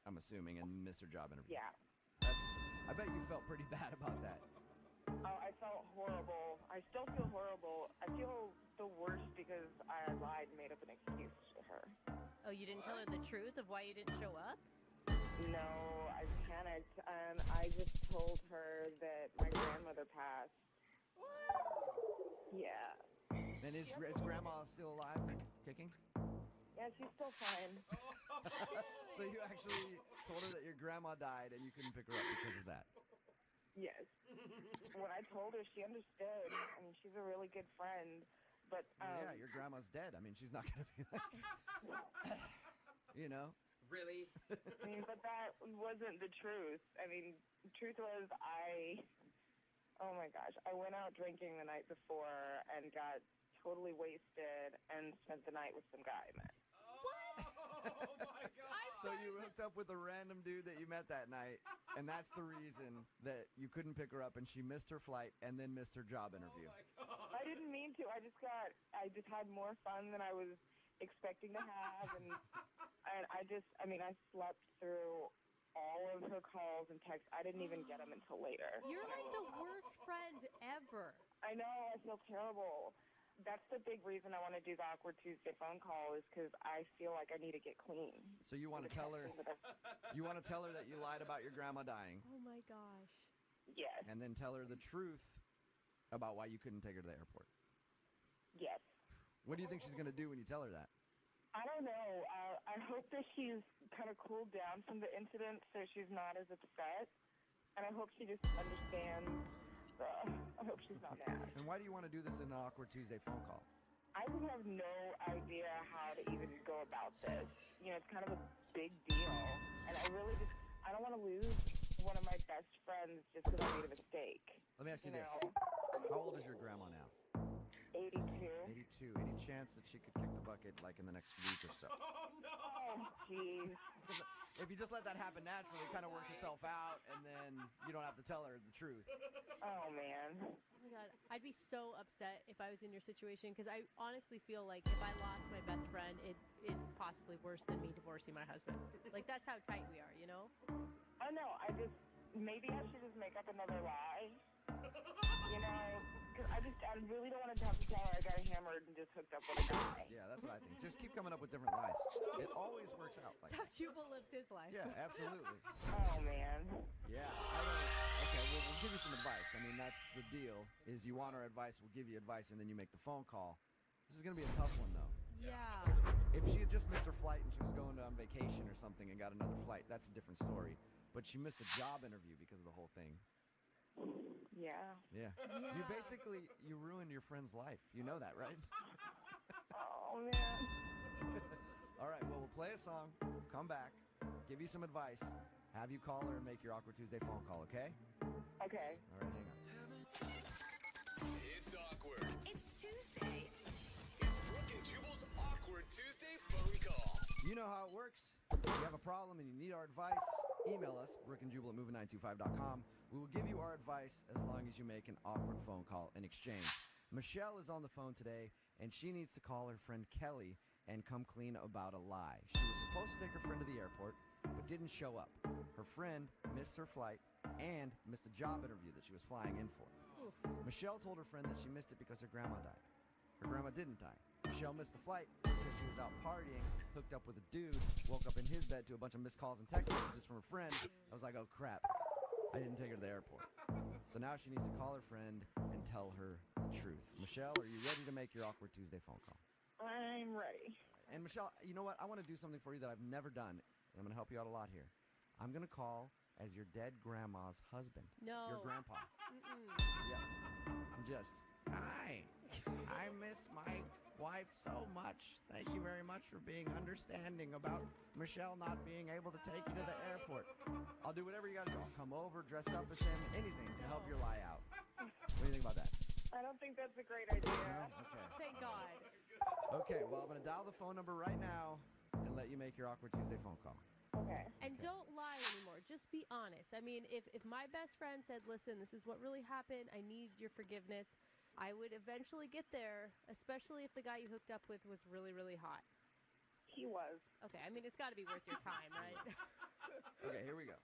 I'm assuming, and missed her job interview. Yeah. I bet you felt pretty bad about that. Oh, I felt horrible. I still feel horrible. I feel the worst because I lied and made up an excuse to her. Oh, you didn't tell her the truth of why you didn't show up? No, I panicked. I just told her that my grandmother passed. Yeah. And is Grandma still alive and kicking? Yeah, she's still fine. So you actually told her that your grandma died and you couldn't pick her up because of that? Yes. When I told her, she understood. I mean, she's a really good friend. But yeah, your grandma's dead. I mean, she's not going to be like, you know? Really? I mean, but that wasn't the truth. I mean, the truth was oh my gosh, I went out drinking the night before and got totally wasted and spent the night with some guy I met. Oh my God. So you hooked up with a random dude that you met that night, and that's the reason that you couldn't pick her up, and she missed her flight and then missed her job interview. Oh my God. I didn't mean to. I just had more fun than I was expecting to have, and I slept through all of her calls and texts. I didn't even get them until later. You're like the worst friend ever. I know. I feel terrible. That's the big reason I want to do the Awkward Tuesday phone call is because I feel like I need to get clean. So you want to tell her that you lied about your grandma dying, Oh my gosh. Yes. and then tell her the truth about why you couldn't take her to the airport. Yes. What do you think she's going to do when you tell her that? I don't know. I hope that she's kind of cooled down from the incident so she's not as upset. And I hope she just understands. I hope she's not mad. And why do you want to do this in an Awkward Tuesday phone call? I just have no idea how to even go about this. You know, it's kind of a big deal. And I don't want to lose one of my best friends just because I made a mistake. Let me ask you this. know? How old is your grandma now? 82. 82. Any chance that she could kick the bucket like in the next week or so? Oh no. Oh, jeez. If you just let that happen naturally, it kind of works itself out, and then you don't have to tell her the truth. Oh, man. Oh my God. I'd be so upset if I was in your situation because I honestly feel like if I lost my best friend, it is possibly worse than me divorcing my husband. Like, that's how tight we are, you know? Oh, no. Maybe I should just make up another lie. You know, because I really don't want to have to tell her I got hammered and just hooked up with a guy. Yeah, that's what I think. Just keep coming up with different lies. It always works out like That's how that. Jubal lives his life. Yeah, absolutely. Oh, man. Yeah. Okay, well, we'll give you some advice. I mean, that's the deal, is you want our advice, we'll give you advice, and then you make the phone call. This is going to be a tough one, though. Yeah. If she had just missed her flight and she was going on vacation or something and got another flight, that's a different story. But she missed a job interview because of the whole thing. Yeah. Yeah. You ruined your friend's life. You know that, right? Oh, man. All right, well, we'll play a song, come back, give you some advice, have you call her and make your Awkward Tuesday phone call, okay? Okay. All right, hang on. It's awkward. It's Tuesday. It's Brooke and Jubal's Awkward Tuesday phone call. You know how it works. If you have a problem and you need our advice, email us, brookandjubal at moving925.com. We will give you our advice as long as you make an awkward phone call in exchange. Michelle is on the phone today, and she needs to call her friend Kelly and come clean about a lie. She was supposed to take her friend to the airport, but didn't show up. Her friend missed her flight and missed a job interview that she was flying in for. Oof. Michelle told her friend that she missed it because her grandma died. Her grandma didn't die. Michelle missed the flight because she was out partying, hooked up with a dude, woke up in his bed to a bunch of missed calls and text messages from her friend. I was like, oh crap, I didn't take her to the airport. So now she needs to call her friend and tell her the truth. Michelle, are you ready to make your awkward Tuesday phone call? I'm ready. And Michelle, you know what? I want to do something for you that I've never done, and I'm going to help you out a lot here. I'm going to call as your dead grandma's husband. No. Your grandpa. Mm-mm. Yep. I'm just, hi. I miss my wife so much. Thank you very much for being understanding about Michelle not being able to take you to the airport. I'll do whatever you got to do. I'll come over dressed up as him, anything to help your lie out. What do you think about that? I don't think that's a great idea. No? Okay. Thank God. Okay, well, I'm going to dial the phone number right now and let you make your awkward Tuesday phone call. Okay. And don't lie anymore. Just be honest. I mean, if my best friend said, listen, this is what really happened, I need your forgiveness, I would eventually get there, especially if the guy you hooked up with was really, really hot. He was. Okay, I mean, it's got to be worth your time, right? Okay, here we go.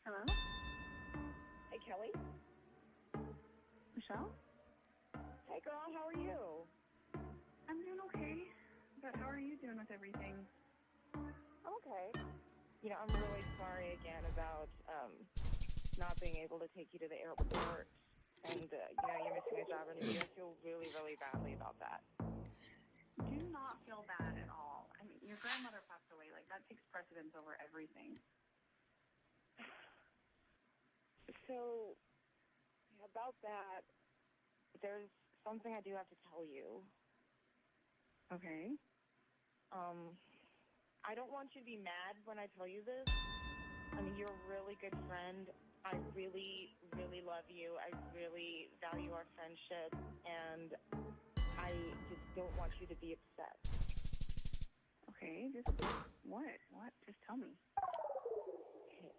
Hello? Hey, Kelly. Michelle? Hey, girl. How are you? I'm doing okay. But how are you doing with everything? I'm okay. You know, I'm really sorry again about not being able to take you to the airport. And, you know, you're missing a job interview. I feel really, really badly about that. Do not feel bad at all. I mean, your grandmother passed away. Like, that takes precedence over everything. So, about that, there's something I do have to tell you. Okay. I don't want you to be mad when I tell you this. I mean, you're a really good friend. I really, really love you. I really value our friendship, and I just don't want you to be upset. Okay, just what? What? Just tell me. Okay,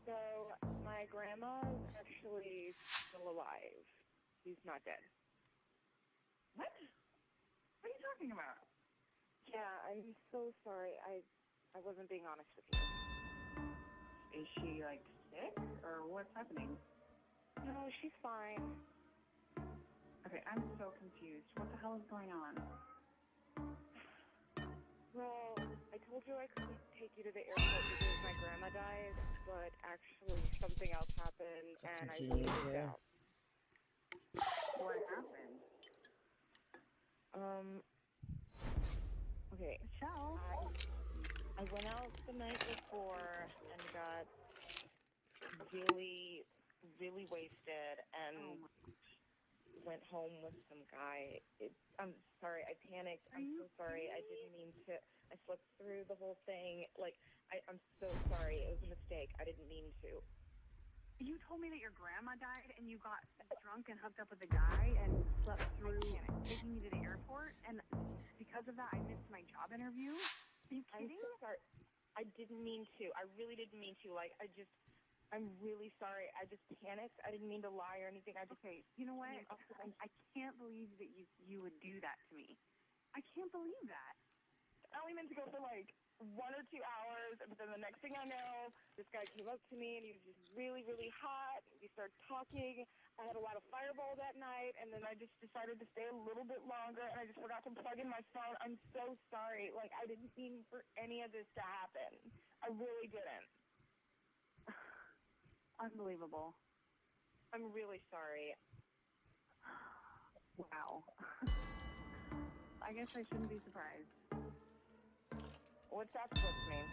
so my grandma's actually still alive. She's not dead. What? What are you talking about? Yeah, I'm so sorry. I wasn't being honest with you. Is she, like, sick? Or what's happening? No, she's fine. Okay, I'm so confused. What the hell is going on? Well, I told you I couldn't take you to the airport because my grandma died, but actually something else happened, and I really freaked out. What happened? Okay. Michelle? I went out the night before and got really, really wasted and went home with some guy. I'm sorry, I panicked. I'm so sorry. I didn't mean to. I slipped through the whole thing. Like, I'm so sorry. It was a mistake. I didn't mean to. You told me that your grandma died and you got drunk and hooked up with a guy and slept through taking me to the airport, and because of that I missed my job interview? Are you kidding? I'm so sorry. I didn't mean to. I really didn't mean to. Like, I'm really sorry. I just panicked. I didn't mean to lie or anything. Okay, you know what? I can't believe that you would do that to me. I can't believe that. I only meant to go for like 1 or 2 hours, but then the next thing I know, this guy came up to me and he was just really, really hot. We started talking. I had a lot of Fireball that night, and then I just decided to stay a little bit longer, and I just forgot to plug in my phone. I'm so sorry. Like, I didn't mean for any of this to happen. I really didn't. Unbelievable. I'm really sorry. Wow. I guess I shouldn't be surprised. What's that supposed to mean?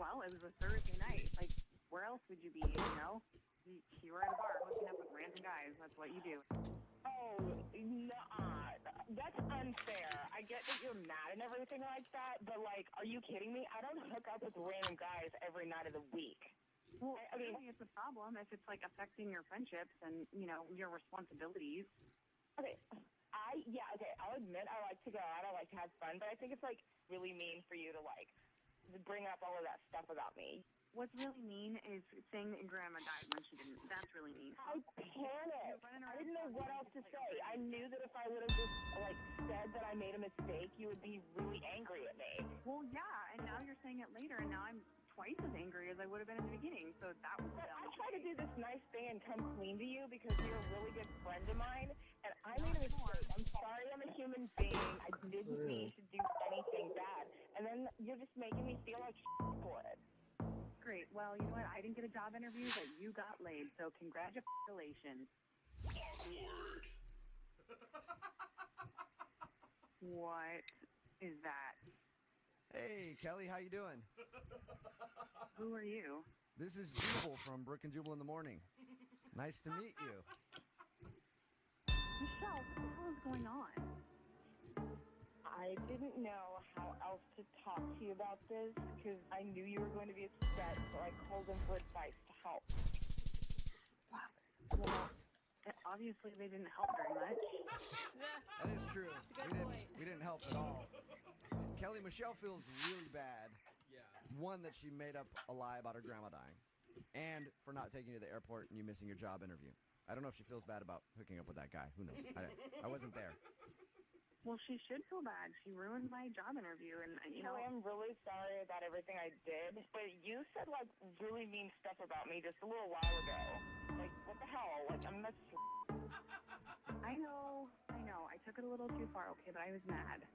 Well, it was a Thursday night. Like, where else would you be, you know? You were at a bar hooking up with random guys. That's what you do. Oh, nah. That's unfair. I get that you're mad and everything like that, but, like, are you kidding me? I don't hook up with random guys every night of the week. Well, I mean, it's a problem if it's, like, affecting your friendships and, you know, your responsibilities. Okay, I'll admit I like to go out, I like to have fun, but I think it's, like, really mean for you to, like, bring up all of that stuff about me. What's really mean is saying that your grandma died when she didn't. That's really mean. I panicked. I didn't know what else to say. I knew that if I would have just, said that I made a mistake, you would be really angry at me. Well, yeah, and now you're saying it later, and now I'm twice as angry as I would have been in the beginning, so that was But dumb. I try to do this nice thing and come clean to you because you're a really good friend of mine, and I made a mistake. I'm sorry I'm a human being. I didn't mean to do anything bad. And then you're just making me feel like for it. Great. Well, you know what? I didn't get a job interview, but you got laid, so congratulations. Awkward. What is that? Hey, Kelly, how you doing? Who are you? This is Jubal from Brook and Jubal in the Morning. Nice to meet you. Michelle, what the hell is going on? I didn't know how else to talk to you about this because I knew you were going to be upset, so I called in for advice to help. Well, obviously they didn't help very much. That is true. We didn't help at all. Kelly, Michelle feels really bad. Yeah. One, that she made up a lie about her grandma dying, and for not taking you to the airport and you missing your job interview. I don't know if she feels bad about hooking up with that guy. Who knows? I wasn't there. Well, she should feel bad. She ruined my job interview, and Kelly, I'm really sorry about everything I did, but you said, really mean stuff about me just a little while ago. What the hell? that's... I know. I took it a little too far, okay, but I was mad.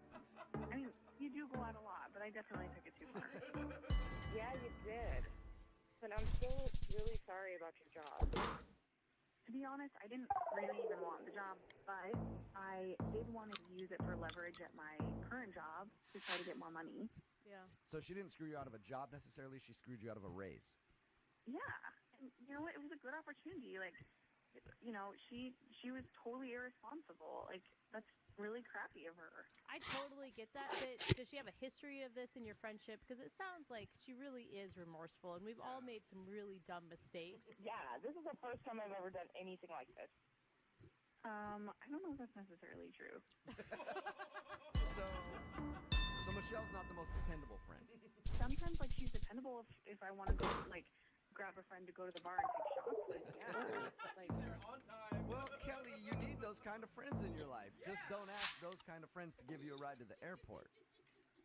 I mean, you do go out a lot, but I definitely took it too far. Yeah, you did. But I'm still really sorry about your job. To be honest, I didn't really even want the job, but I did want to use it for leverage at my current job to try to get more money. Yeah. So she didn't screw you out of a job necessarily. She screwed you out of a raise. Yeah. And you know what? It was a good opportunity. She was totally irresponsible. That's really crappy of her. I totally get that, but does she have a history of this in your friendship? Because it sounds like she really is remorseful, and we've all made some really dumb mistakes. Yeah, this is the first time I've ever done anything like this. I don't know if that's necessarily true. So Michelle's not the most dependable friend. Sometimes, she's dependable if I want to go, grab a friend to go to the bar and take shots with. Yeah. They're on time. Well, Kelly, you need those kind of friends in your life. Yeah. Just don't ask those kind of friends to give you a ride to the airport.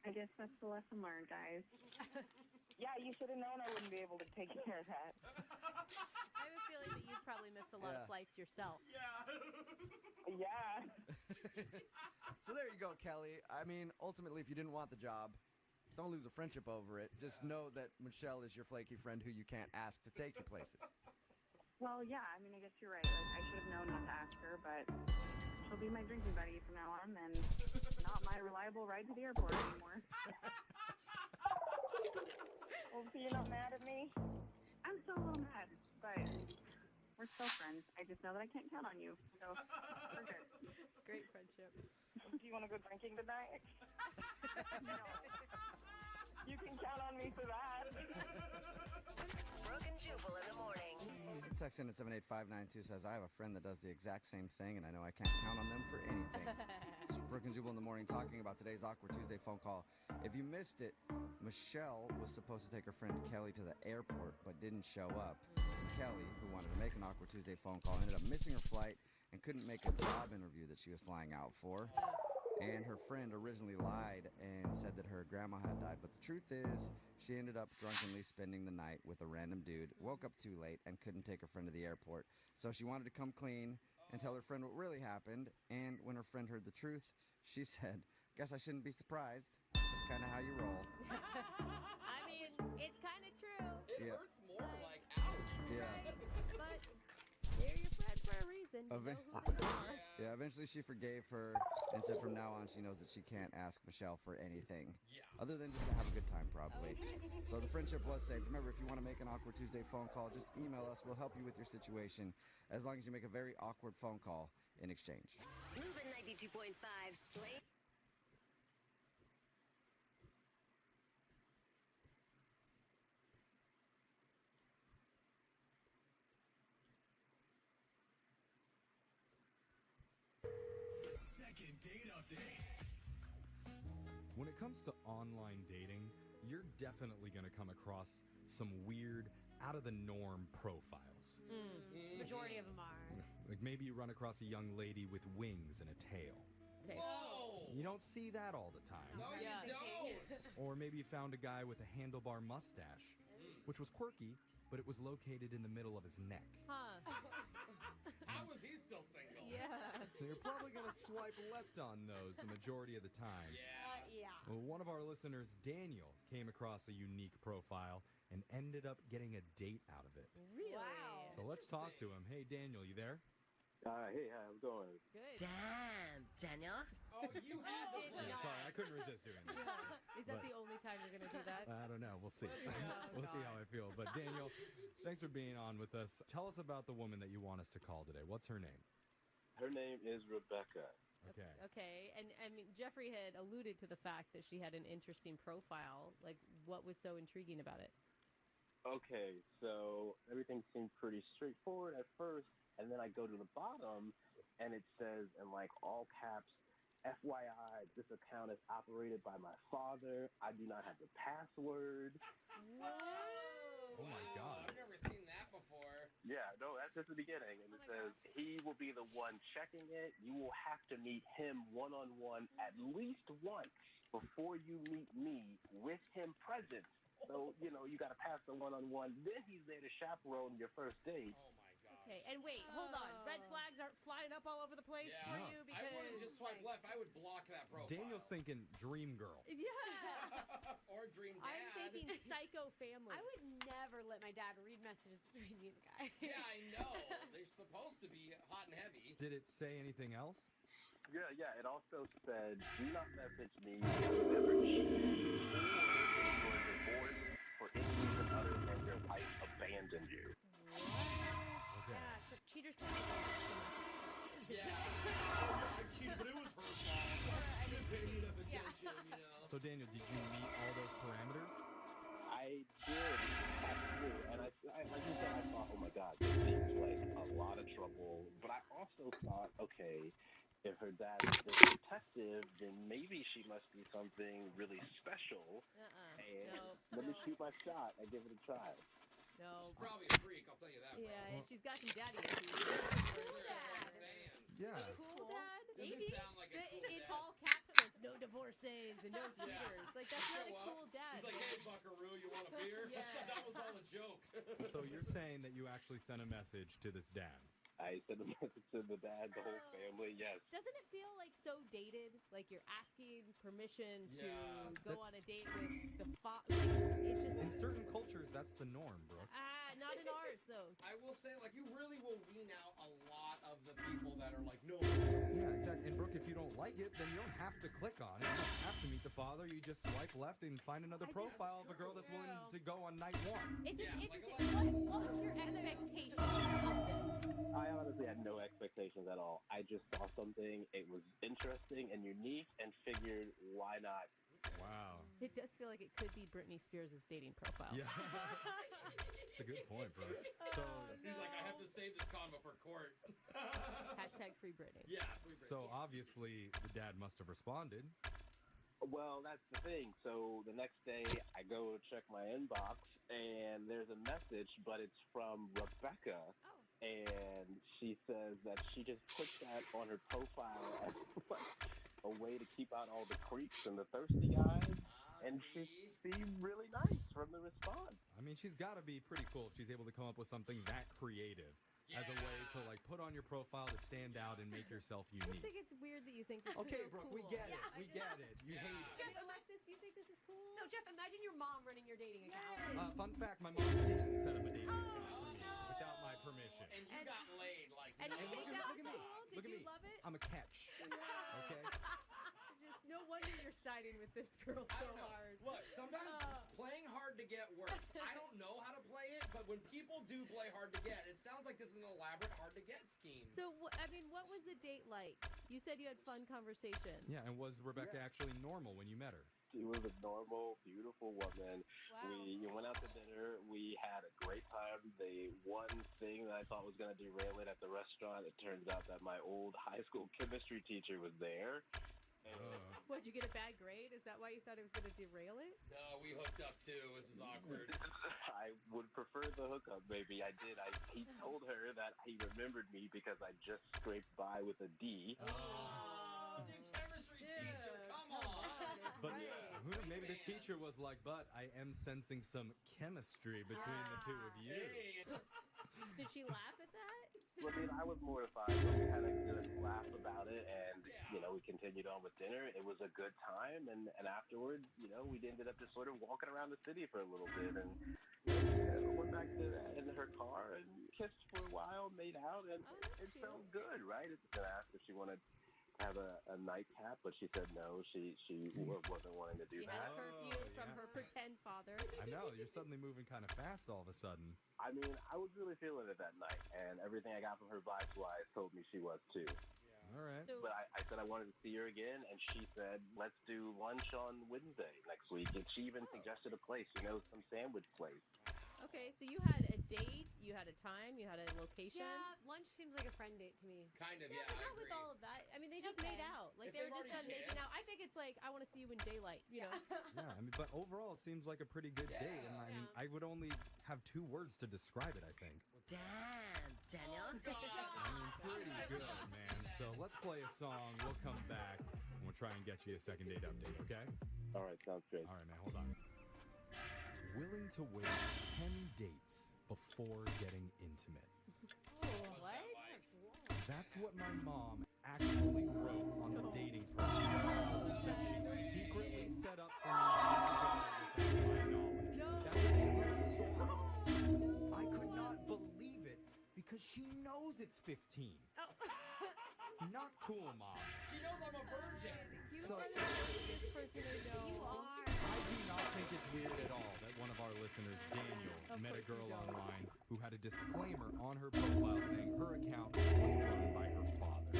I guess that's the lesson learned, guys. Yeah, you should have known I wouldn't be able to take care of that. I have a feeling that you've probably missed a lot of flights yourself. Yeah. Yeah. So there you go, Kelly. I mean, ultimately, if you didn't want the job, don't lose a friendship over it. Just know that Michelle is your flaky friend who you can't ask to take you places. Well, yeah, I mean, I guess you're right. I should have known not to ask her, but she'll be my drinking buddy from now on, and not my reliable ride to the airport anymore. Well, so you're not mad at me? I'm still a little mad, but we're still friends. I just know that I can't count on you, so we're good. It's a great friendship. Do you want to go drinking tonight? No. You can count on me for that. Brooke and Jubal in the morning. Text in at 78592 says, I have a friend that does the exact same thing, and I know I can't count on them for anything. It's Brooke and Jubal in the morning talking about today's Awkward Tuesday phone call. If you missed it, Michelle was supposed to take her friend Kelly to the airport, but didn't show up. And Kelly, who wanted to make an Awkward Tuesday phone call, ended up missing her flight and couldn't make a job interview that she was flying out for. And her friend originally lied and said that her grandma had died, but the truth is she ended up drunkenly spending the night with a random dude, woke up too late, and couldn't take her friend to the airport. So she wanted to come clean and tell her friend what really happened, and when her friend heard the truth, she said, guess I shouldn't be surprised. It's just kind of how you roll. I mean, it's kind of true. It Yeah. hurts more, ouch. Yeah. Right? But they're your friend for a reason. You know who they are. Yeah, eventually she forgave her and said from now on she knows that she can't ask Michelle for anything. Yeah. Other than just to have a good time, probably. So the friendship was saved. Remember, if you want to make an Awkward Tuesday phone call, just email us. We'll help you with your situation as long as you make a very awkward phone call in exchange. Moving 92.5 Slate. Second date update. When it comes to online dating, you're definitely going to come across some weird, out-of-the-norm profiles. Majority of them are. Like maybe you run across a young lady with wings and a tail. Okay. Whoa! You don't see that all the time. No, you don't. Or maybe you found a guy with a handlebar mustache, which was quirky, but it was located in the middle of his neck. Huh. How is he still single? Yeah. So you're probably going to swipe left on those the majority of the time. Yeah. Well, one of our listeners, Daniel, came across a unique profile and ended up getting a date out of it. Really? Wow. So let's talk to him. Hey, Daniel, you there? Hey, how's it going? Good. Damn, Daniel. Oh, you had the Yeah, sorry, I couldn't resist doing that. Is that But- the only time you're going to do that? I don't know. We'll see. Oh, We'll see how I feel. But Daniel, thanks for being on with us. Tell us about the woman that you want us to call today. What's her name? Her name is Rebecca. Okay. Okay. And I mean, Jeffrey had alluded to the fact that she had an interesting profile. Like, what was so intriguing about it? Okay, so everything seemed pretty straightforward at first, and then I go to the bottom, and it says in like all caps, FYI, this account is operated by my father. I do not have the password. Oh my God. I've never seen that before. Yeah, no, that's just the beginning. And it says he will be the one checking it. You will have to meet him one-on-one at least once before you meet me with him present. So, you know, you got to pass the one-on-one. Then he's there to chaperone your first date. Oh my god. Okay. And wait, hold on. Red flags aren't flying up all over the place Yeah. for No. you I because. wouldn't just swipe left. I would block that profile. Daniel's thinking dream girl. Yeah. or dream dad. I'm thinking psycho family. I would never let my dad read messages between me and the guy. Yeah, I know. They're supposed to be hot and heavy. Did it say anything else? Yeah. It also said, do not message me if you never cheat or if you are divorced for any reason other than your wife abandoned you. Okay. Yeah, so cheaters probably Yeah. I cheated, but it was her fault. She didn't pay me enough attention, you know. So Daniel, did you meet all those parameters? I did, actually, and I like you said, I thought, oh my God, this seems like a lot of trouble. But I also thought, okay, if her dad is this detective, then maybe she must be something really special. And No. let me shoot my shot and give it a try. No. She's probably a freak, I'll tell you that. Yeah, and she's got some daddy issues. Yeah. Cool dad? Doesn't Maybe. sound like a cool in dad. all caps says no divorces and no cheaters. Like, that's not a Show up. cool dad. He's like, hey, buckaroo, you want a beer? Yeah. That was all a joke. So you're saying that you actually sent a message to this dad? I sent a message to the dad, the whole family, yes. Doesn't it feel like so dated? Like you're asking permission to Yeah. go on a date with the father. It just In certain cultures, that's the norm, Brooke. not in ours though. I will say, like, you really will wean out a lot of the people that are like, no. Yeah, exactly. And Brooke, if you don't like it, then you don't have to click on it. You don't have to meet the father. You just swipe left and find another profile of a girl that's willing to go on night one. It's just Yeah, interesting. What was your expectation of this? I honestly had no expectations at all. I just saw something, it was interesting and unique, and figured, why not? Wow. It does feel like it could be Britney Spears' dating profile. Yeah. It's a good point, Brooke. So, He's like, I have to save this condom for court. Hashtag free Britney. Yeah, free Britney. so obviously the dad must have responded. Well, that's the thing. So the next day, I go check my inbox, and there's a message, but it's from Rebecca. And she says that she just put that on her profile as like a way to keep out all the creeps and the thirsty guys. And she seemed really nice from the response. I mean, she's got to be pretty cool if she's able to come up with something that creative as a way to like put on your profile to stand out and make yourself I just unique. think it's weird that you think this Okay, is so Brooke, cool. we get it. We get it. You hate it. Jeff, Alexis, do you think this is cool? No, Jeff, imagine your mom running your dating account. Fun fact, my mom didn't set up a dating account for me without my permission. And you got laid, like, And you no. think that was cool? Did Look at you me. love it? I'm a catch. Okay? Just no wonder you're siding with this girl I so don't know. hard. Look, sometimes playing hard to get works. I don't know how to play it, but when people do play hard to get, it sounds like this is an elaborate hard to get scheme. So, I mean, what was the date like? You said you had fun conversation. Yeah, and was Rebecca actually normal when you met her? She was a normal, beautiful woman. Wow. We went out to dinner. We had a great time. The one thing that I thought was going to derail it at the restaurant, it turns out that my old high school chemistry teacher was there. What'd you get a bad grade? Is that why you thought it was going to derail it? No, we hooked up too. This is awkward. I would prefer the hookup, maybe. I did. He told her that he remembered me because I just scraped by with a D. Oh, the chemistry teacher, come on. But who knew? Maybe the teacher was like, but I am sensing some chemistry between the two of you. Did she laugh at that? Well, I mean, I was mortified, but we had a good laugh about it, and, we continued on with dinner. It was a good time, and afterwards, we ended up just sort of walking around the city for a little bit, and went back in her car and kissed for a while, made out, and it felt good, right? I asked if she wanted to have a nightcap, but she said no, she wasn't wanting to do She that. had a curfew from her pretend father. I know, you're suddenly moving kind of fast all of a sudden. I mean, I was really feeling it that night, and everything I got from her vibes-wise told me she was too. All right. But I said I wanted to see her again, and she said, let's do lunch on Wednesday next week. And she even suggested a place, some sandwich place. Okay, so you had a date, you had a time, you had a location. Yeah, lunch seems like a friend date to me. Kind of, But not with all of that. I mean, they just made out. Like, If they were they've just done already making out. kissed. I think it's like, I want to see you in daylight, you know? Yeah, I mean, but overall, it seems like a pretty good date. And I mean, I would only have 2 words to describe it, I think. Damn, Daniel. I mean, pretty good, man. So let's play a song. We'll come back, and we'll try and get you a second date update, okay? All right, sounds good. All right, man, hold on. Willing to wait 10 dates before getting intimate. What? That's what my mom actually wrote on the dating profile that she secretly set up for me years ago without my knowledge. That's a true story. I could not believe it because she knows it's 15. Not cool, Mom. She knows I'm a virgin. You So- are the funniest person I know. You are. I do not think it's weird at all that one of our listeners, Daniel, met a girl online who had a disclaimer on her profile saying her account was run by her father.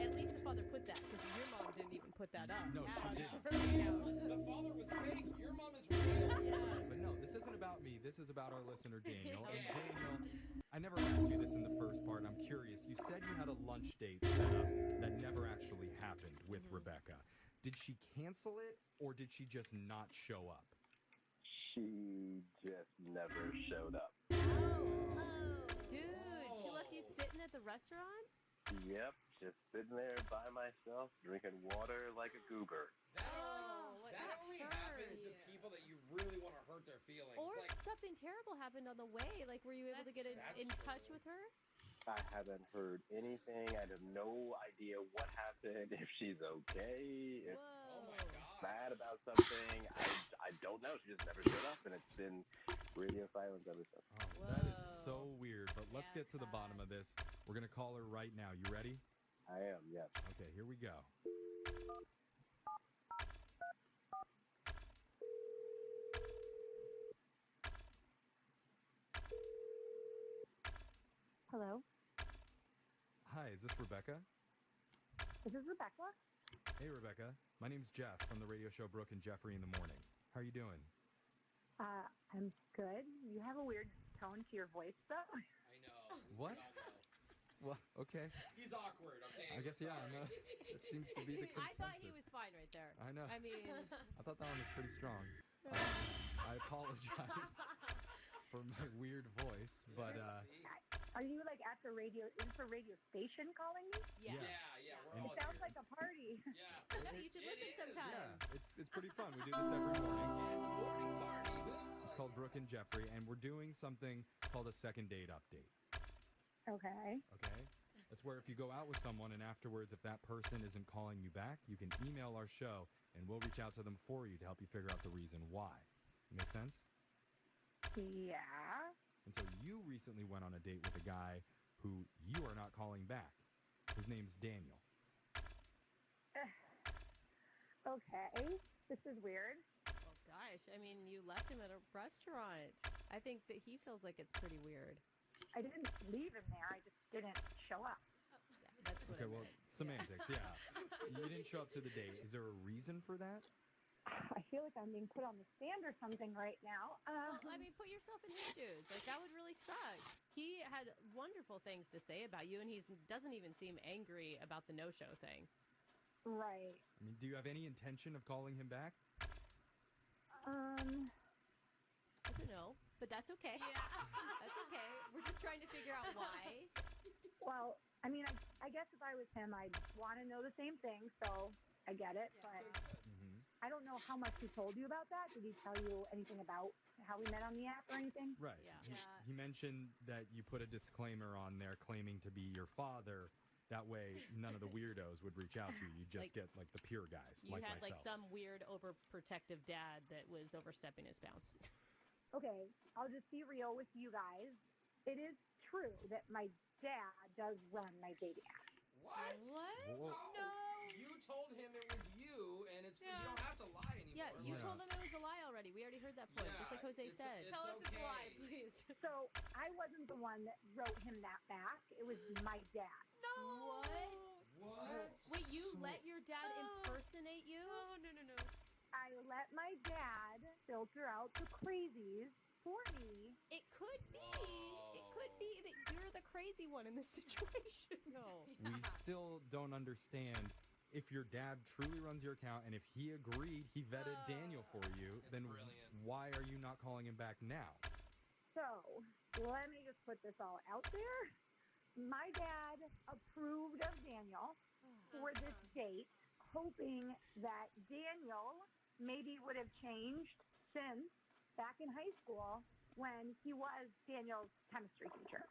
At least the father put that, because your mom didn't even put that up. No, she didn't. The father was fake. Your mom is real. But no, this isn't about me. This is about our listener, Daniel. And Daniel, I never asked you this in the first part. I'm curious. You said you had a lunch date set up that never actually happened with Rebecca. Did she cancel it, or did she just not show up? She just never showed up. Dude, she left you sitting at the restaurant? Yep, just sitting there by myself, drinking water like a goober. That only happens to people that you really want to hurt their feelings. Or Like, something terrible happened on the way. Like, were you able to get in touch with her? I haven't heard anything. I have no idea what happened, if she's okay, if she's mad about something. I don't know. She just never showed up, and it's been radio silence ever since. Oh, that is so weird. But let's get to the bottom of this. We're going to call her right now. You ready? I am, yes. Okay, here we go. Hello, Hi, is this Rebecca? this is Rebecca. Hey, Rebecca. My name's Jeff from the radio show Brooke and Jeffrey in the Morning. How are you doing? I'm good. You have a weird tone to your voice, though. I know. What? Well, okay. He's awkward, okay? I guess, yeah, I know. It seems to be the I consensus. thought he was fine right there. I know. I mean, I thought that one was pretty strong. I apologize for my weird voice, but Are you like at the radio? Is the radio station calling me? yeah. Yeah, we're all It sounds like a party. No, you should listen sometime. yeah, it's pretty fun. We do this every morning. It's a morning party. It's called Brooke and Jeffrey, and we're doing something called a second date update. Okay. Okay? That's where if you go out with someone and afterwards, if that person isn't calling you back, you can email our show and we'll reach out to them for you to help you figure out the reason why. Make sense? Yeah. And so you recently went on a date with a guy who you are not calling back. His name's Daniel. Okay. This is weird. Well, gosh, I mean, you left him at a restaurant. I think that he feels like it's pretty weird. I didn't leave him there. I just didn't show up. That's what Okay, I well, meant. semantics, yeah. You didn't show up to the date. Is there a reason for that? I feel like I'm being put on the stand or something right now. Well, I mean, put yourself in his shoes. Like, that would really suck. He had wonderful things to say about you, and he doesn't even seem angry about the no-show thing. Right. I mean, do you have any intention of calling him back? That's a no, but that's okay. Yeah. That's okay. We're just trying to figure out why. Well, I mean, I guess if I was him, I'd want to know the same thing, so I get it. But I don't know how much he told you about that. Did he tell you anything about how we met on the app or anything? Right. He mentioned that you put a disclaimer on there claiming to be your father. That way, none of the weirdos would reach out to you. You just get like the pure guys, You like had myself. like some weird overprotective dad that was overstepping his bounds. Okay, I'll just be real with you guys. It is true that my dad does run my dating app. What? Whoa. No. You told him it was you, and it's you don't have to lie anymore. Yeah, you told him it was a lie already. We already heard that point, just like Jose said. Tell us it's a lie, please. So I wasn't the one that wrote him that back. It was my dad. No. What? Wait, you let your dad impersonate you? Oh, no. I let my dad filter out the crazies for me. It could be. It could be that you're the crazy one in this situation. No. We still don't understand if your dad truly runs your account and if he agreed, he vetted Daniel for you, then why are you not calling him back now? So let me just put this all out there. My dad approved of Daniel for this date, hoping that Daniel maybe would have changed since back in high school when he was Daniel's chemistry teacher.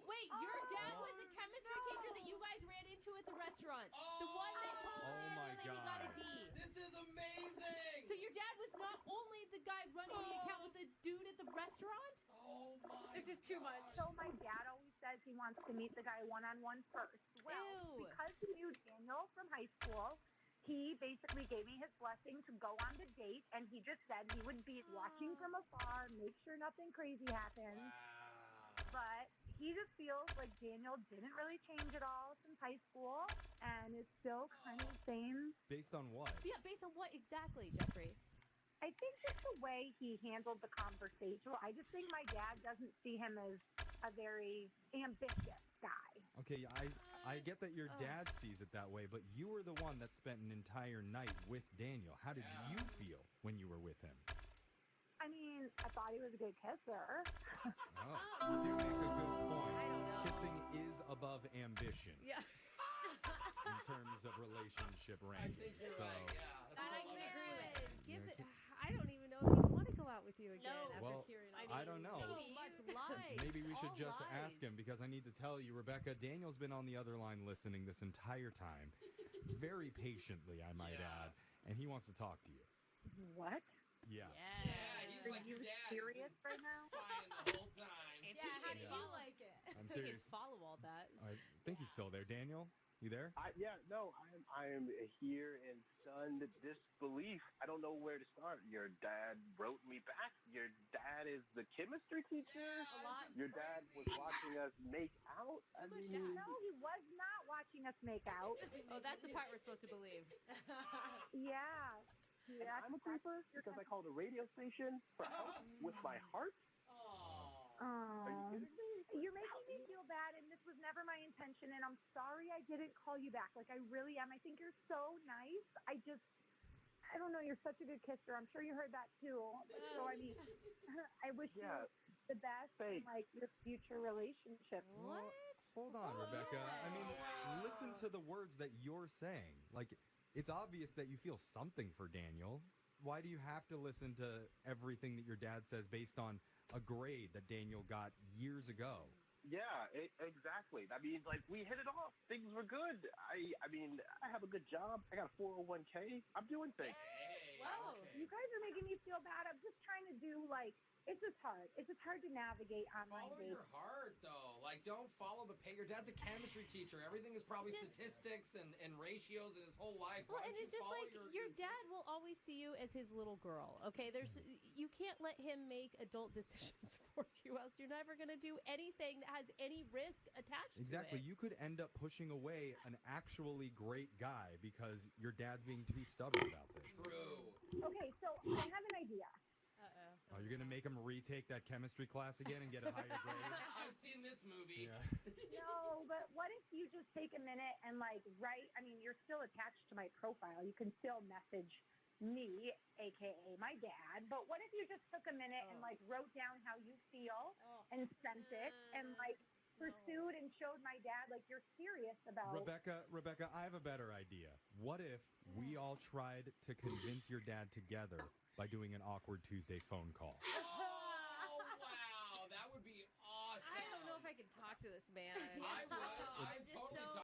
Wait, your dad was a chemistry teacher that you guys ran into at the restaurant. The one that told Daniel my that he got a God. D. This is amazing. So your dad was not only the guy running the account with the dude at the restaurant? Oh my. This is too much. So my dad always says he wants to meet the guy one-on-one first. Well, Ew. because he knew Daniel from high school, he basically gave me his blessing to go on the date, and he just said he would be watching from afar, make sure nothing crazy happens. But he just feels like Daniel didn't really change at all since high school and is still kind of the same. Based on what? Yeah, based on what exactly, Jeffrey? I think just the way he handled the conversation. I just think my dad doesn't see him as a very ambitious guy. Okay, I get that your dad sees it that way, but you were the one that spent an entire night with Daniel. How did you feel when you were with him? I mean, I thought he was a good kisser. You do make a good point. Kissing is above ambition Yeah. in terms of relationship ranking. So, That I can agree with. I don't even know if I want to go out with you again after well, hearing I don't know. so much lies. Maybe we should All just lies. ask him because I need to tell you, Rebecca, Daniel's been on the other line listening this entire time. Very patiently, I might add. And he wants to talk to you. What? Yeah. He's Are like you your dad. serious right now? Spying the whole time. How do Yeah. you like it? I'm I serious. can follow all that. I think he's still there. Daniel, you there? I am here in stunned disbelief. I don't know where to start. Your dad wrote me back. Your dad is the chemistry teacher. Your dad was watching us make out. No, he was not watching us make out. Oh, that's the part we're supposed to believe. Yeah. And I'm a creeper because I called a radio station for help with my heart. Are you kidding me? You're making me feel bad, and this was never my intention, and I'm sorry I didn't call you back. Like, I really am. I think you're so nice. I don't know, you're such a good kisser. I'm sure you heard that, too. So, I mean, I wish you the best in, like, your future relationship. What? Hold on, Rebecca. I mean, listen to the words that you're saying. Like, it's obvious that you feel something for Daniel. Why do you have to listen to everything that your dad says based on a grade that Daniel got years ago? Yeah, exactly. I mean, like, we hit it off. Things were good. I mean, I have a good job. I got a 401k. I'm doing things. Wow. You guys are making me feel bad. I'm just trying to do, like, it's just hard. It's just hard to navigate online Follow dating. your heart, though. Like, don't follow the pay. Your dad's a chemistry teacher. Everything is probably statistics and ratios in his whole life. Well, Why and don't it's you just follow like your dad will always see you as his little girl. Okay, you can't let him make adult decisions for you, else you're never gonna do anything that has any risk attached Exactly. to it. You could end up pushing away an actually great guy because your dad's being too stubborn about this. True. Okay, so I have an idea. Uh-oh. Oh, you're You're going to make him retake that chemistry class again and get a higher grade? I've seen this movie. Yeah. No, but what if you just take a minute and like write? I mean, you're still attached to my profile. You can still message me, aka my dad. But what if you just took a minute and like wrote down how you feel and sent it and like pursued and showed my dad like you're serious about Rebecca, I have a better idea. What if we all tried to convince your dad together by doing an awkward Tuesday phone call? Oh, wow. That would be awesome. I don't know if I could talk to this man. I would. I'm I'd just totally so